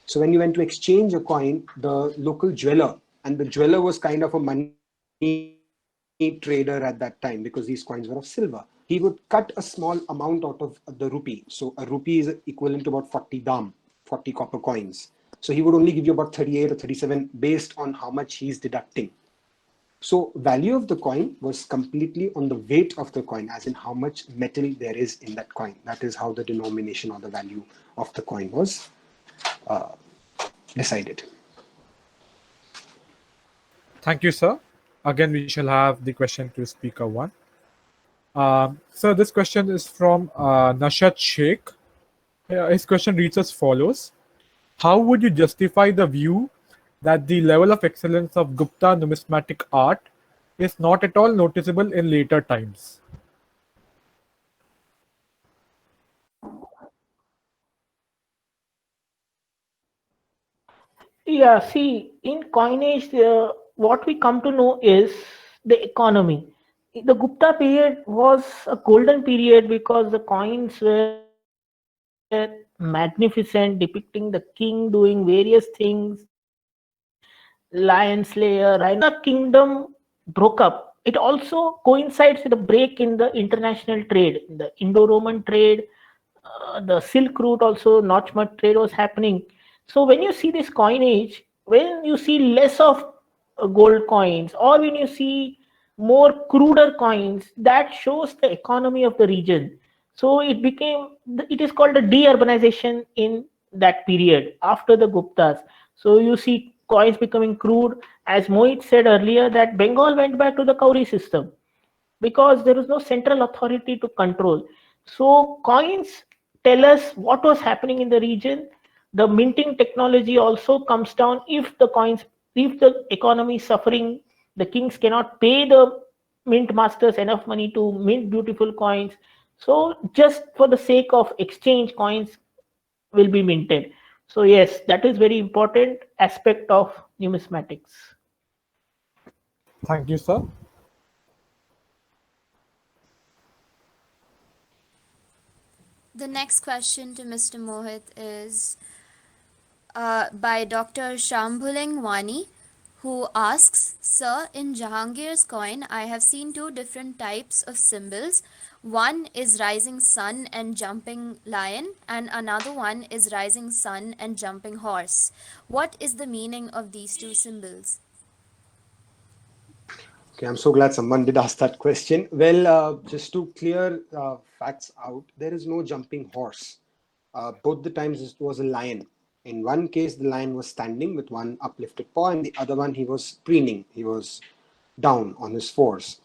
So when you went to exchange a coin, the local jeweler, and the jeweler was kind of a money trader at that time because these coins were of silver, he would cut a small amount out of the rupee. So a rupee is equivalent to about 40 dam, 40 copper coins. So he would only give you about 38 or 37 based on how much he's deducting. So value of the coin was completely on the weight of the coin, as in how much metal there is in that coin. That is how the denomination or the value of the coin was decided. Thank you, sir. Again, we shall have the question to speaker one. So this question is from Nashat Sheikh. His question reads as follows. How would you justify the view that the level of excellence of Gupta numismatic art is not at all noticeable in later times. Yeah, see, in coinage, what we come to know is the economy. The Gupta period was a golden period because the coins were magnificent, depicting the king doing various things, lion slayer, rhino. Kingdom broke up. It also coincides with a break in the international trade, the Indo-Roman trade, the Silk Route also, Notchmut trade was happening. So when you see this coinage, when you see less of gold coins, or when you see more cruder coins, that shows the economy of the region. So it is called a de-urbanization in that period after the Guptas. So you see coins becoming crude. As Mohit said earlier, that Bengal went back to the Kauri system because there was no central authority to control. So coins tell us what was happening in the region. The minting technology also comes down if the economy is suffering, the kings cannot pay the mint masters enough money to mint beautiful coins. So just for the sake of exchange, coins will be minted. So yes, that is very important aspect of numismatics. Thank you, sir. The next question to Mr. Mohit is by Dr. Shambhuling Wani, who asks, Sir, in Jahangir's coin, I have seen two different types of symbols. One is rising sun and jumping lion, and another one is rising sun and jumping horse. What is the meaning of these two symbols? Okay, I'm so glad someone did ask that question. Well, just to clear facts out, there is no jumping horse. Both the times it was a lion. In one case, the lion was standing with one uplifted paw, and the other one he was preening. He was down on his fours.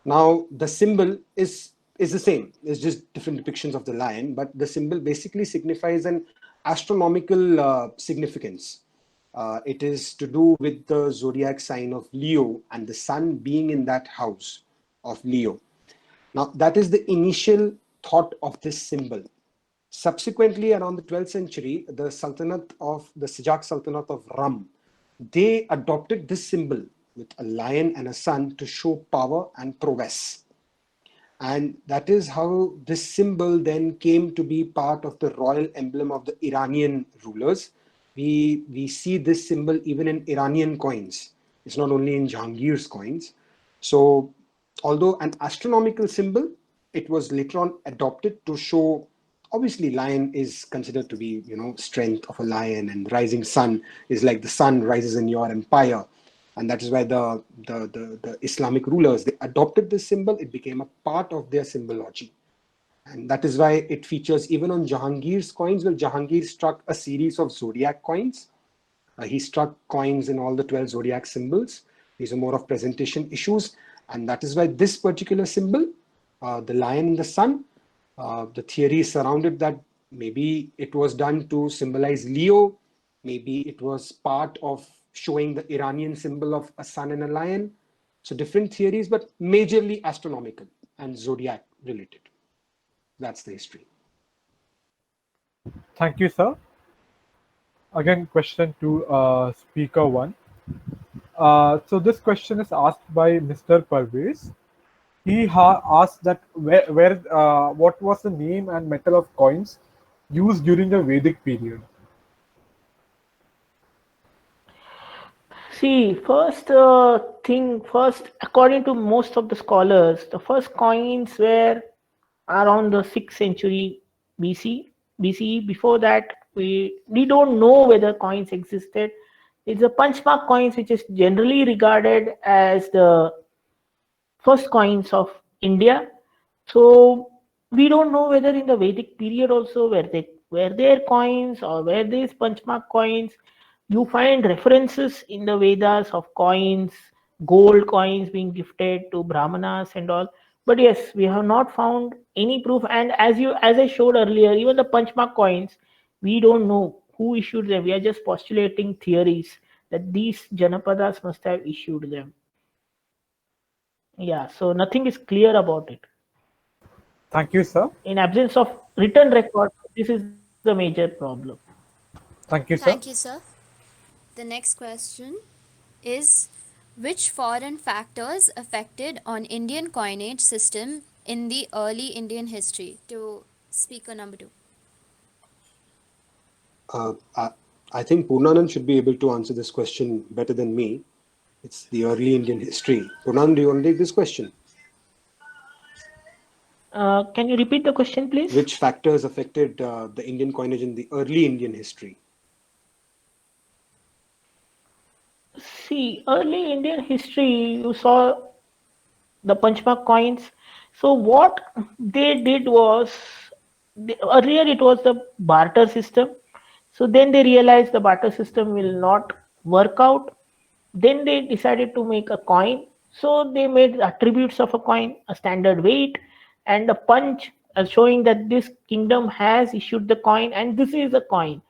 Now, the symbol is the same. It's just different depictions of the lion, but the symbol basically signifies an astronomical significance. It is to do with the zodiac sign of Leo and the sun being in that house of Leo. Now, that is the initial thought of this symbol. Subsequently, around the 12th century, the Sajak Sultanate of Rum, they adopted this symbol with a lion and a sun to show power and prowess. And that is how this symbol then came to be part of the royal emblem of the Iranian rulers. We see this symbol even in Iranian coins. It's not only in Jahangir's coins. So although an astronomical symbol, it was later on adopted to show, obviously lion is considered to be, strength of a lion, and rising sun is like the sun rises in your empire. And that is why the Islamic rulers, they adopted this symbol. It became a part of their symbology. And that is why it features even on Jahangir's coins. Well, Jahangir struck a series of zodiac coins. He struck coins in all the 12 zodiac symbols. These are more of presentation issues. And that is why this particular symbol, the lion and the sun, the theory surrounded that maybe it was done to symbolize Leo. Maybe it was part of showing the Iranian symbol of a sun and a lion. So different theories, but majorly astronomical and zodiac related. That's the history. Thank you, sir. Again, question to speaker one. So this question is asked by Mr. Parvez. He asked that what was the name and metal of coins used during the Vedic period? See, first, according to most of the scholars, the first coins were around the 6th century BCE. Before that, we don't know whether coins existed. It's the Punchmark coins, which is generally regarded as the first coins of India. So we don't know whether in the Vedic period also were there coins or were these Punchmark coins. You find references in the Vedas of coins, gold coins being gifted to Brahmanas and all. But yes, we have not found any proof. And as I showed earlier, even the Punchmark coins, we don't know who issued them. We are just postulating theories that these Janapadas must have issued them. Yeah, so nothing is clear about it. Thank you, sir. In absence of written record, this is the major problem. Thank you, sir. Thank you, sir. The next question is, which foreign factors affected on Indian coinage system in the early Indian history? To speaker number 2. I think Purnanand should be able to answer this question better than me. It's the early Indian history. Purnanand, do you want to take this question? Can you repeat the question, please? Which factors affected the Indian coinage in the early Indian history? See, early Indian history, you saw the Panchmark coins. So what they did was, earlier it was the barter system. So then they realized the barter system will not work out. Then they decided to make a coin. So they made attributes of a coin, a standard weight, and a punch showing that this kingdom has issued the coin and this is a coin.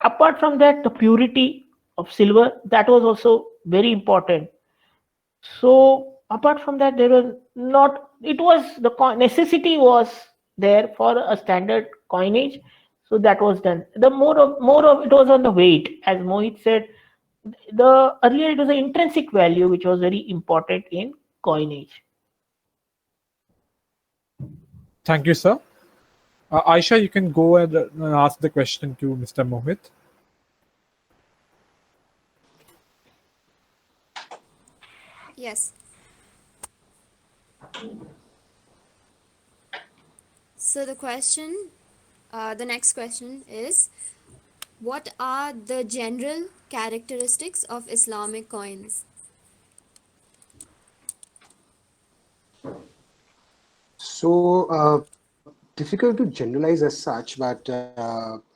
Apart from that, the purity of silver, that was also very important. So apart from that, there was not, it was the necessity was there for a standard coinage. So that was done. The more of it was on the weight, as Mohit said. The earlier it was the intrinsic value which was very important in coinage. Thank you, sir. Aisha, you can go and ask the question to Mr. Mohit. Yes. So the next question is, what are the general characteristics of Islamic coins? So, difficult to generalize as such, but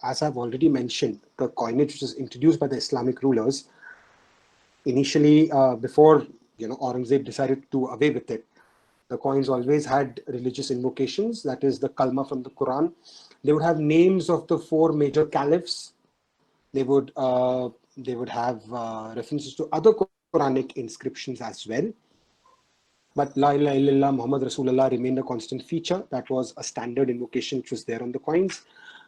as I've already mentioned, the coinage which was introduced by the Islamic rulers initially, before Aurangzeb decided to do away with it, the coins always had religious invocations. That is the kalma from the Quran. They would have names of the 4 major caliphs. They would have references to other Quranic inscriptions as well. But La ilaha illallah Muhammad Rasulullah remained a constant feature. That was a standard invocation which was there on the coins.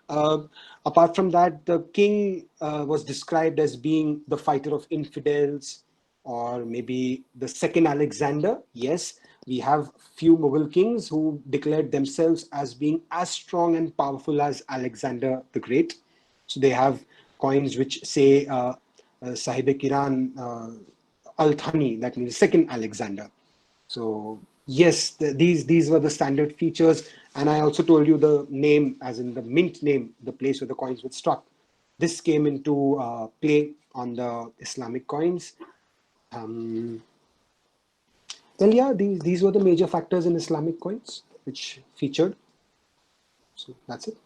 Apart from that, the king was described as being the fighter of infidels, or maybe the second Alexander. Yes, we have few Mughal kings who declared themselves as being as strong and powerful as Alexander the Great. So they have coins which say Sahib-e-Kiran Al-Thani, that means second Alexander. So yes, these were the standard features. And I also told you the name, as in the mint name, the place where the coins were struck. This came into play on the Islamic coins. Well, yeah, these were the major factors in Islamic coins which featured. So that's it.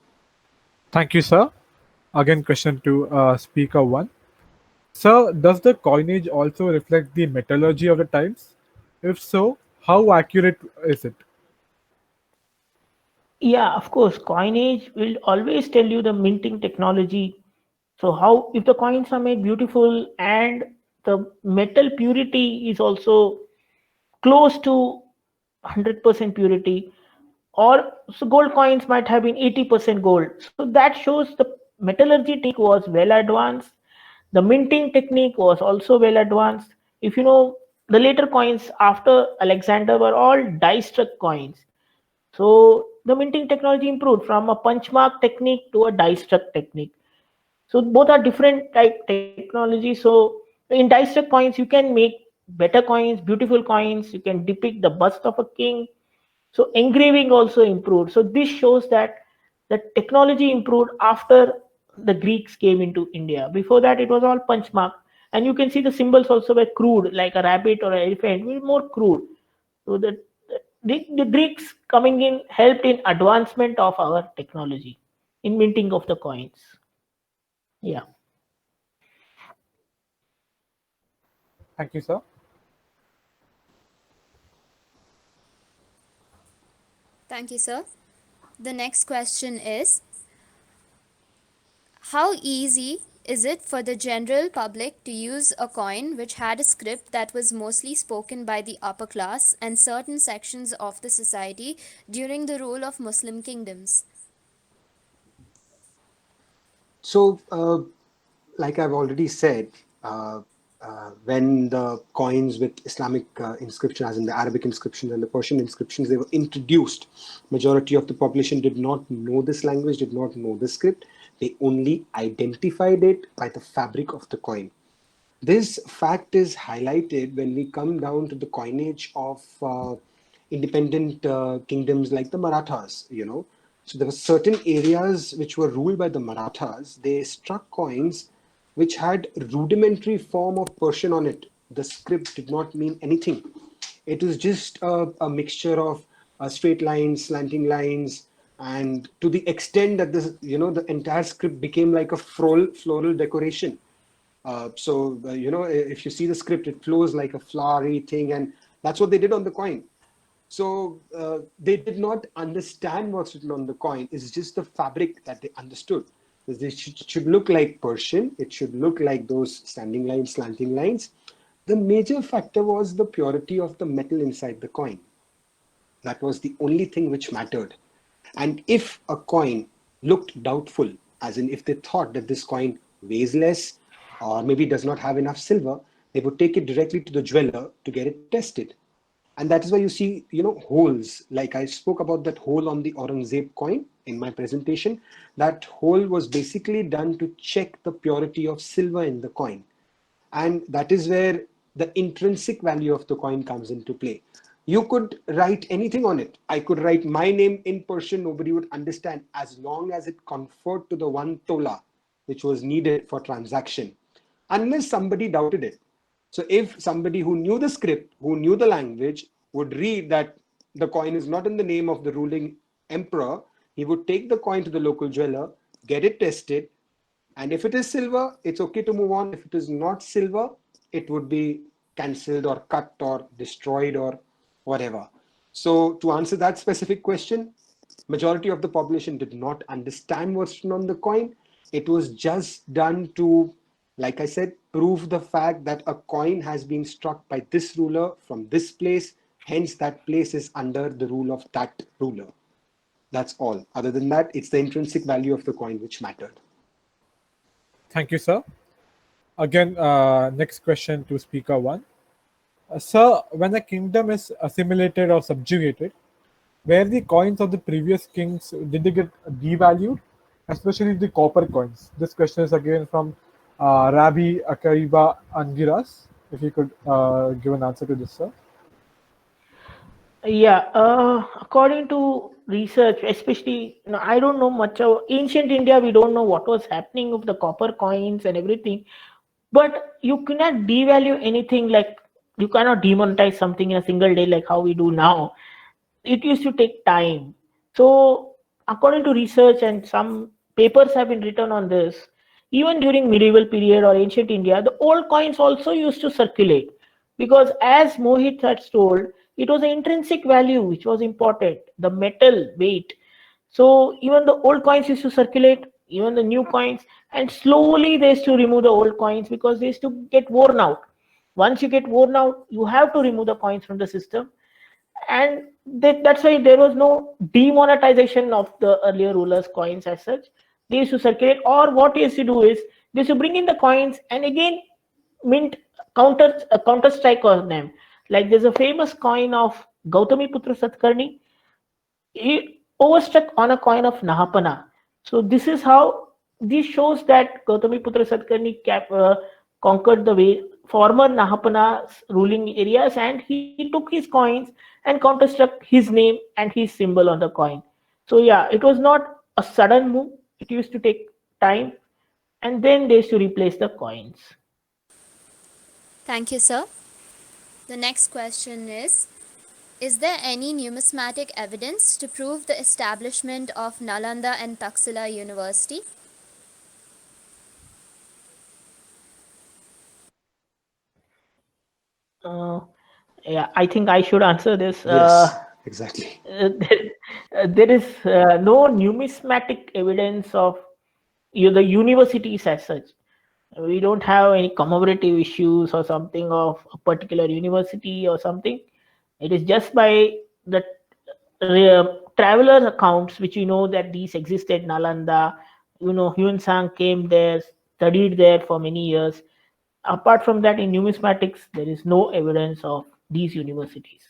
Thank you, sir. Again, question to speaker 1. Sir, does the coinage also reflect the metallurgy of the times? If so, how accurate is it? Yeah, of course, coinage will always tell you the minting technology. So how, if the coins are made beautiful and the metal purity is also close to 100% purity, or so gold coins might have been 80% gold. So that shows the metallurgy technique was well advanced. The minting technique was also well advanced. If you know, the later coins after Alexander were all die struck coins. So the minting technology improved from a punch mark technique to a die struck technique. So both are different type technology. So in die struck coins, you can make better coins, beautiful coins. You can depict the bust of a king. So engraving also improved. So this shows that the technology improved after the Greeks came into India. Before that, it was all punch mark. And you can see the symbols also were crude, like a rabbit or an elephant, were more crude. So the Greeks coming in helped in advancement of our technology in minting of the coins. Yeah. Thank you, sir. Thank you, sir. The next question is, how easy Is it for the general public to use a coin which had a script that was mostly spoken by the upper class and certain sections of the society during the rule of Muslim kingdoms? So, like I've already said, when the coins with Islamic inscription, as in the Arabic inscriptions and the Persian inscriptions, they were introduced, majority of the population did not know this language, did not know the script. They only identified it by the fabric of the coin. This fact is highlighted when we come down to the coinage of independent kingdoms like the Marathas, So there were certain areas which were ruled by the Marathas. They struck coins which had rudimentary form of Persian on it. The script did not mean anything. It was just a mixture of straight lines, slanting lines, and to the extent that the entire script became like a floral decoration. If you see the script, it flows like a flowery thing, and that's what they did on the coin. So they did not understand what's written on the coin. It's just the fabric that they understood. It should look like Persian. It should look like those standing lines, slanting lines. The major factor was the purity of the metal inside the coin. That was the only thing which mattered. And if a coin looked doubtful, as in if they thought that this coin weighs less or maybe does not have enough silver, they would take it directly to the jeweler to get it tested. And that is why you see, holes. Like I spoke about that hole on the Aurangzeb coin in my presentation. That hole was basically done to check the purity of silver in the coin. And that is where the intrinsic value of the coin comes into play. You could write anything on it. I could write my name in Persian, nobody would understand, as long as it conformed to the 1 tola, which was needed for transaction, unless somebody doubted it. So if somebody who knew the script, who knew the language, would read that the coin is not in the name of the ruling emperor, he would take the coin to the local jeweler, get it tested, and if it is silver, it's okay to move on. If it is not silver, it would be cancelled or cut or destroyed or whatever. So to answer that specific question, majority of the population did not understand what's written on the coin. It was just done to, like I said, prove the fact that a coin has been struck by this ruler from this place, hence that place is under the rule of that ruler. That's all. Other than that, it's the intrinsic value of the coin which mattered. Thank you, sir. Again, next question to speaker 1. Sir, when a kingdom is assimilated or subjugated, where the coins of the previous kings, did they get devalued, especially the copper coins? This question is again from Rabbi Akaiba Angiras. If you could give an answer to this, sir. Yeah, according to research, especially, I don't know much of ancient India. We don't know what was happening with the copper coins and everything. But you cannot devalue anything, like you cannot demonetize something in a single day like how we do now. It used to take time. So according to research, and some papers have been written on this, even during medieval period or ancient India, the old coins also used to circulate, because as Mohit had told, it was an intrinsic value which was important, the metal weight. So even the old coins used to circulate, even the new coins, and slowly they used to remove the old coins because they used to get worn out. Once you get worn out, you have to remove the coins from the system. And that's why there was no demonetization of the earlier rulers' coins as such. They used to circulate, or what they used to do is they used to bring in the coins and again mint counter strike on them. Like there's a famous coin of Gautami Putra Satkarni. He overstruck on a coin of Nahapana. So this is how this shows that Gautami Putra Satkarni conquered the former Nahapana's ruling areas, and he took his coins and counterstruck his name and his symbol on the coin. So yeah, it was not a sudden move. It used to take time, and then they used to replace the coins. Thank you, sir. The next question is there any numismatic evidence to prove the establishment of Nalanda and Taxila University? Yeah, I think I should answer this. Yes, exactly. There is no numismatic evidence of the universities as such. We don't have any commemorative issues or something of a particular university or something. It is just by the traveler accounts which you know that these existed. Nalanda, Huan Sang came there, studied there for many years. Apart from that, in numismatics, there is no evidence of these universities.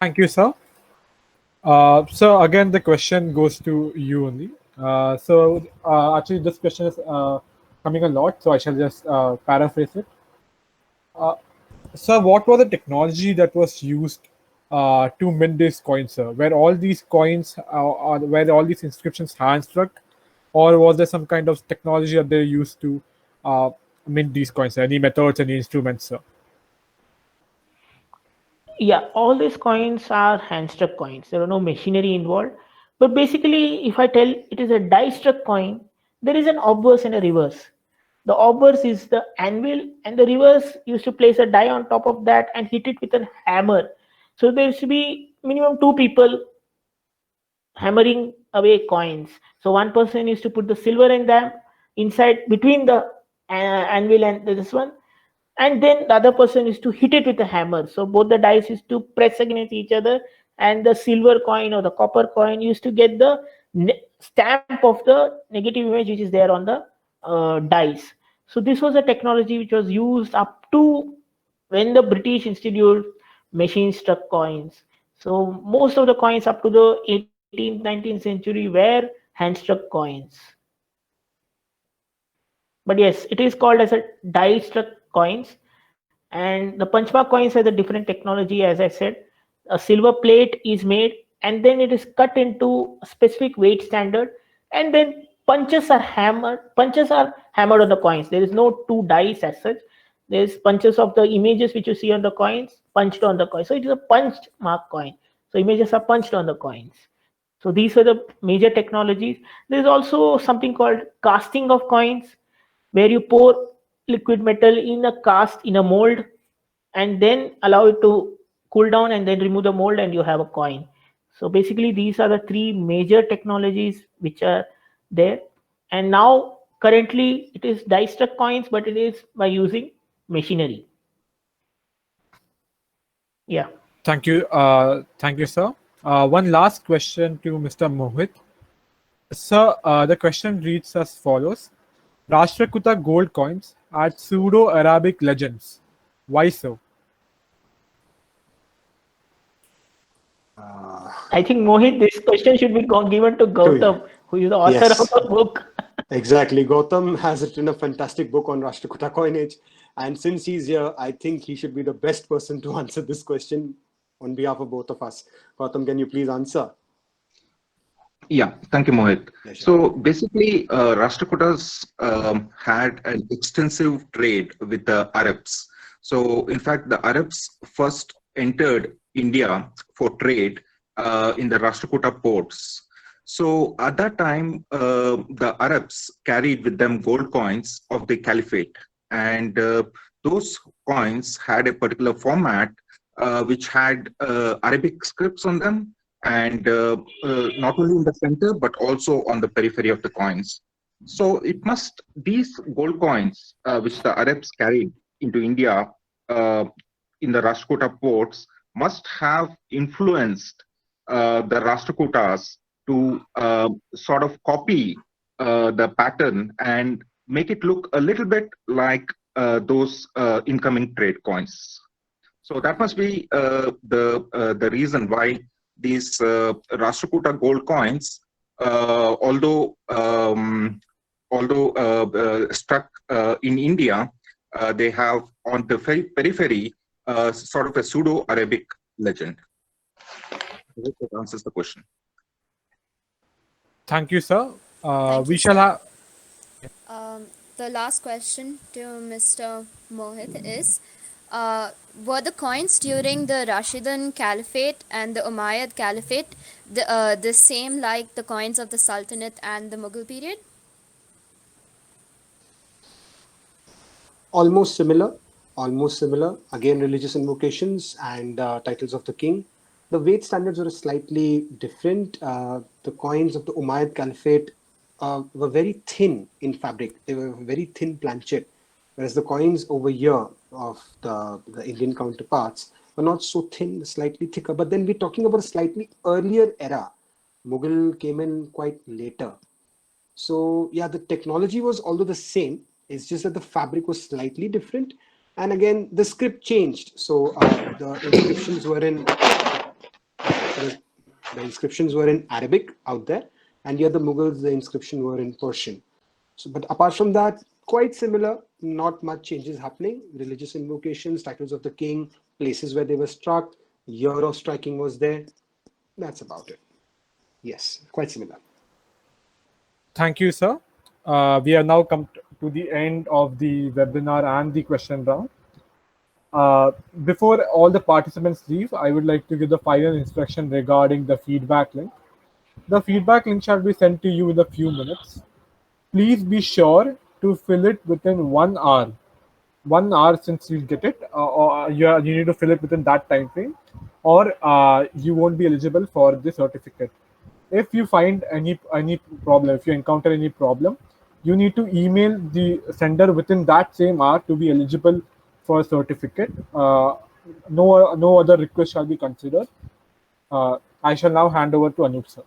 Thank you, sir. So again, the question goes to you only. Actually, this question is coming a lot, so I shall just paraphrase it. Sir, what was the technology that was used to mint these coins, sir? Were all these coins, were all these inscriptions hand struck, or was there some kind of technology that they used to mint these coins? Any methods, any instruments, sir? Yeah, all these coins are hand struck coins. There are no machinery involved. But basically, if I tell it is a die struck coin, there is an obverse and a reverse. The obverse is the anvil, and the reverse used to place a die on top of that and hit it with a hammer. So there used to be minimum two people hammering away coins. So one person used to put the silver in them inside between the anvil and this one, and then the other person is to hit it with a hammer. So both the dice is to press against each other, and the silver coin or the copper coin used to get the stamp of the negative image which is there on the dice. So this was a technology which was used up to when the British introduced machine struck coins. So most of the coins up to the 18th, 19th century were hand struck coins. But yes, it is called as a die struck coins. And the punchmark coins has a different technology. As I said, a silver plate is made and then it is cut into a specific weight standard, and then punches are hammered on the coins. There is no two dice as such. There's punches of the images which you see on the coins punched on the coin. So it is a punched mark coin. So images are punched on the coins. So these are the major technologies. There's also something called casting of coins, where you pour liquid metal in a cast in a mold and then allow it to cool down and then remove the mold and you have a coin. So basically these are the three major technologies which are there. And now currently it is die struck coins, but it is by using machinery. Yeah. Thank you, sir. One last question to Mr. Mohit. Sir, the question reads as follows: Rashtrakuta gold coins had pseudo-Arabic legends. Why so? I think Mohit, this question should be given to Gautam, who is the author Yes. of the book. Exactly. Gautam has written a fantastic book on Rashtrakuta coinage. And since he's here, I think he should be the best person to answer this question on behalf of both of us. Gautam, can you please answer? Yeah, thank you, Mohit. Yeah, sure. So basically, Rashtrakutas had an extensive trade with the Arabs. So in fact, the Arabs first entered India for trade in the Rashtrakuta ports. So at that time, the Arabs carried with them gold coins of the Caliphate. And those coins had a particular format which had Arabic scripts on them, and not only in the center but also on the periphery of the coins. So these gold coins which the Arabs carried into India in the Rashtrakuta ports must have influenced the Rashtrakutas to sort of copy the pattern and make it look a little bit like those incoming trade coins. So that must be the reason why these Rashtrakuta gold coins, although struck in India, they have on the periphery sort of a pseudo-Arabic legend. I hope that answers the question. Thank you, sir. Thank We you, shall sir. have. The last question to Mr. Mohit is, were the coins during the Rashidun Caliphate and the Umayyad Caliphate the same like the coins of the Sultanate and the Mughal period? Almost similar. Again, religious invocations and titles of the king. the weight standards were slightly different. The coins of the Umayyad Caliphate were very thin in fabric. They were very thin planchet, whereas the coins over here of the Indian counterparts were not so thin, slightly thicker. But then we're talking about a slightly earlier era. Mughal came in quite later. So yeah, the technology was although the same, it's just that the fabric was slightly different. And again, the script changed. So the inscriptions were in Arabic out there, and here the Mughals, the inscription were in Persian. So, but apart from that, quite similar. Not much changes happening. Religious invocations, titles of the king, places where they were struck, year of striking was there. That's about it. Yes, quite similar. Thank you, sir. We have now come to the end of the webinar and the question round. Before all the participants leave, I would like to give the final instruction regarding the feedback link. The feedback link shall be sent to you in a few minutes. Please be sure to fill it within 1 hour. 1 hour since you'll get it, or you need to fill it within that time frame, or you won't be eligible for the certificate. If you find any problem, if you encounter any problem, you need to email the sender within that same hour to be eligible for a certificate. No other request shall be considered. I shall now hand over to Anup sir.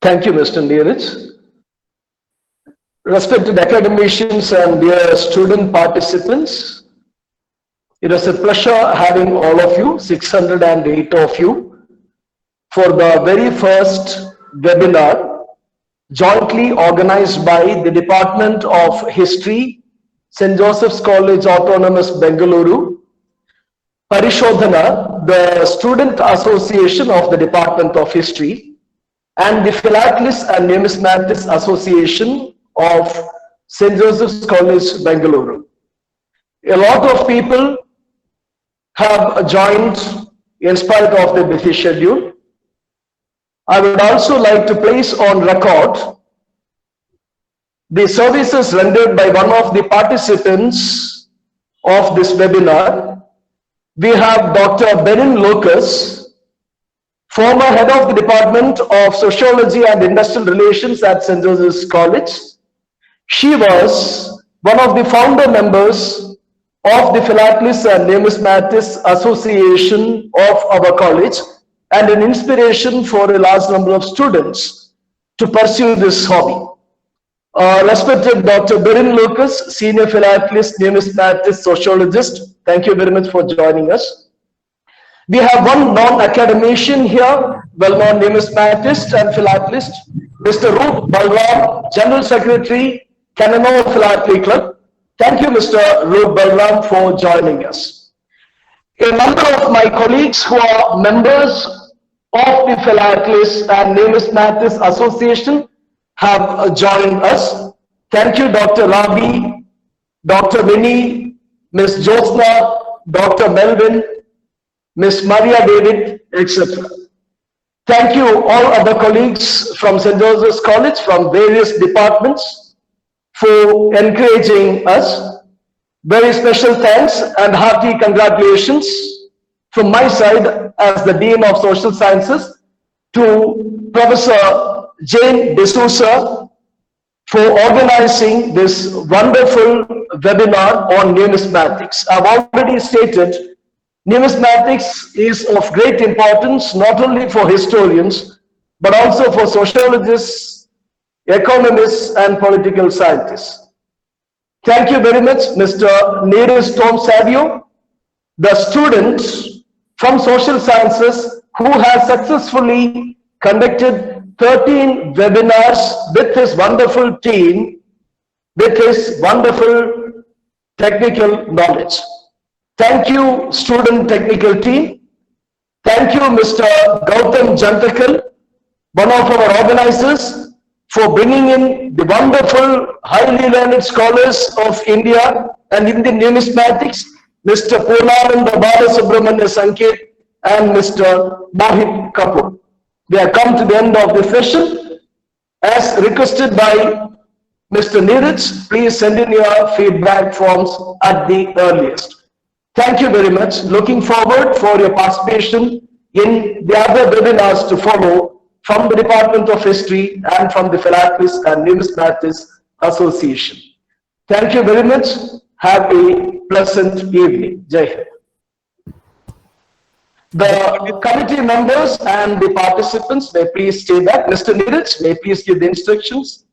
Thank you, Mr. Neeraj. Respected academicians and dear student participants, it was a pleasure having all of you, 608 of you, for the very first webinar jointly organized by the Department of History, St. Joseph's College Autonomous Bengaluru, Parishodhana, the Student Association of the Department of History, and the Philatelist and Numismatists Association of St. Joseph's College, Bengaluru. A lot of people have joined in spite of the busy schedule. I would also like to place on record the services rendered by one of the participants of this webinar. We have Dr. Berin Lucas, former head of the Department of Sociology and Industrial Relations at St. Joseph's College. She was one of the founder members of the Philatelist and Numismatists Association of our college, and an inspiration for a large number of students to pursue this hobby. Respected Dr. Berin Lucas, Senior Philatelist, Numismatist, Sociologist, thank you very much for joining us. We have one non-academician here, well-known numismatist and philatelist, Mr. Roop Balram, General Secretary, Kannanaur Philately Club. Thank you, Mr. Roop Balram, for joining us. A number of my colleagues who are members of the Philatelist and Numismatist Association have joined us. Thank you, Dr. Rabi, Dr. Vinny, Ms. Jyotsna, Dr. Melvin, Ms. Maria David, etc. Thank you all other colleagues from St. Joseph's College from various departments for encouraging us. Very special thanks and hearty congratulations from my side as the Dean of Social Sciences to Professor Jane D'Souza for organizing this wonderful webinar on numismatics. I've already stated numismatics is of great importance not only for historians but also for sociologists, economists and political scientists. Thank you very much, Mr. Neeraj Tom Savio, the student from Social Sciences who has successfully conducted 13 webinars with his wonderful team, with his wonderful technical knowledge. Thank you, student technical team. Thank you, Mr. Gautam Jantakal, one of our organizers, for bringing in the wonderful, highly learned scholars of India and Indian numismatics, Mr. Purnananda Balasubramanya Sanket and Mr. Mohit Kapoor. We have come to the end of the session. As requested by Mr. Neeraj, please send in your feedback forms at the earliest. Thank you very much. Looking forward for your participation in the other webinars to follow from the Department of History and from the Philatelist and Numismatists Association. Thank you very much. Have a pleasant evening. Jai Hind. The committee members and the participants may please stay back. Mr. Neeraj, may please give the instructions.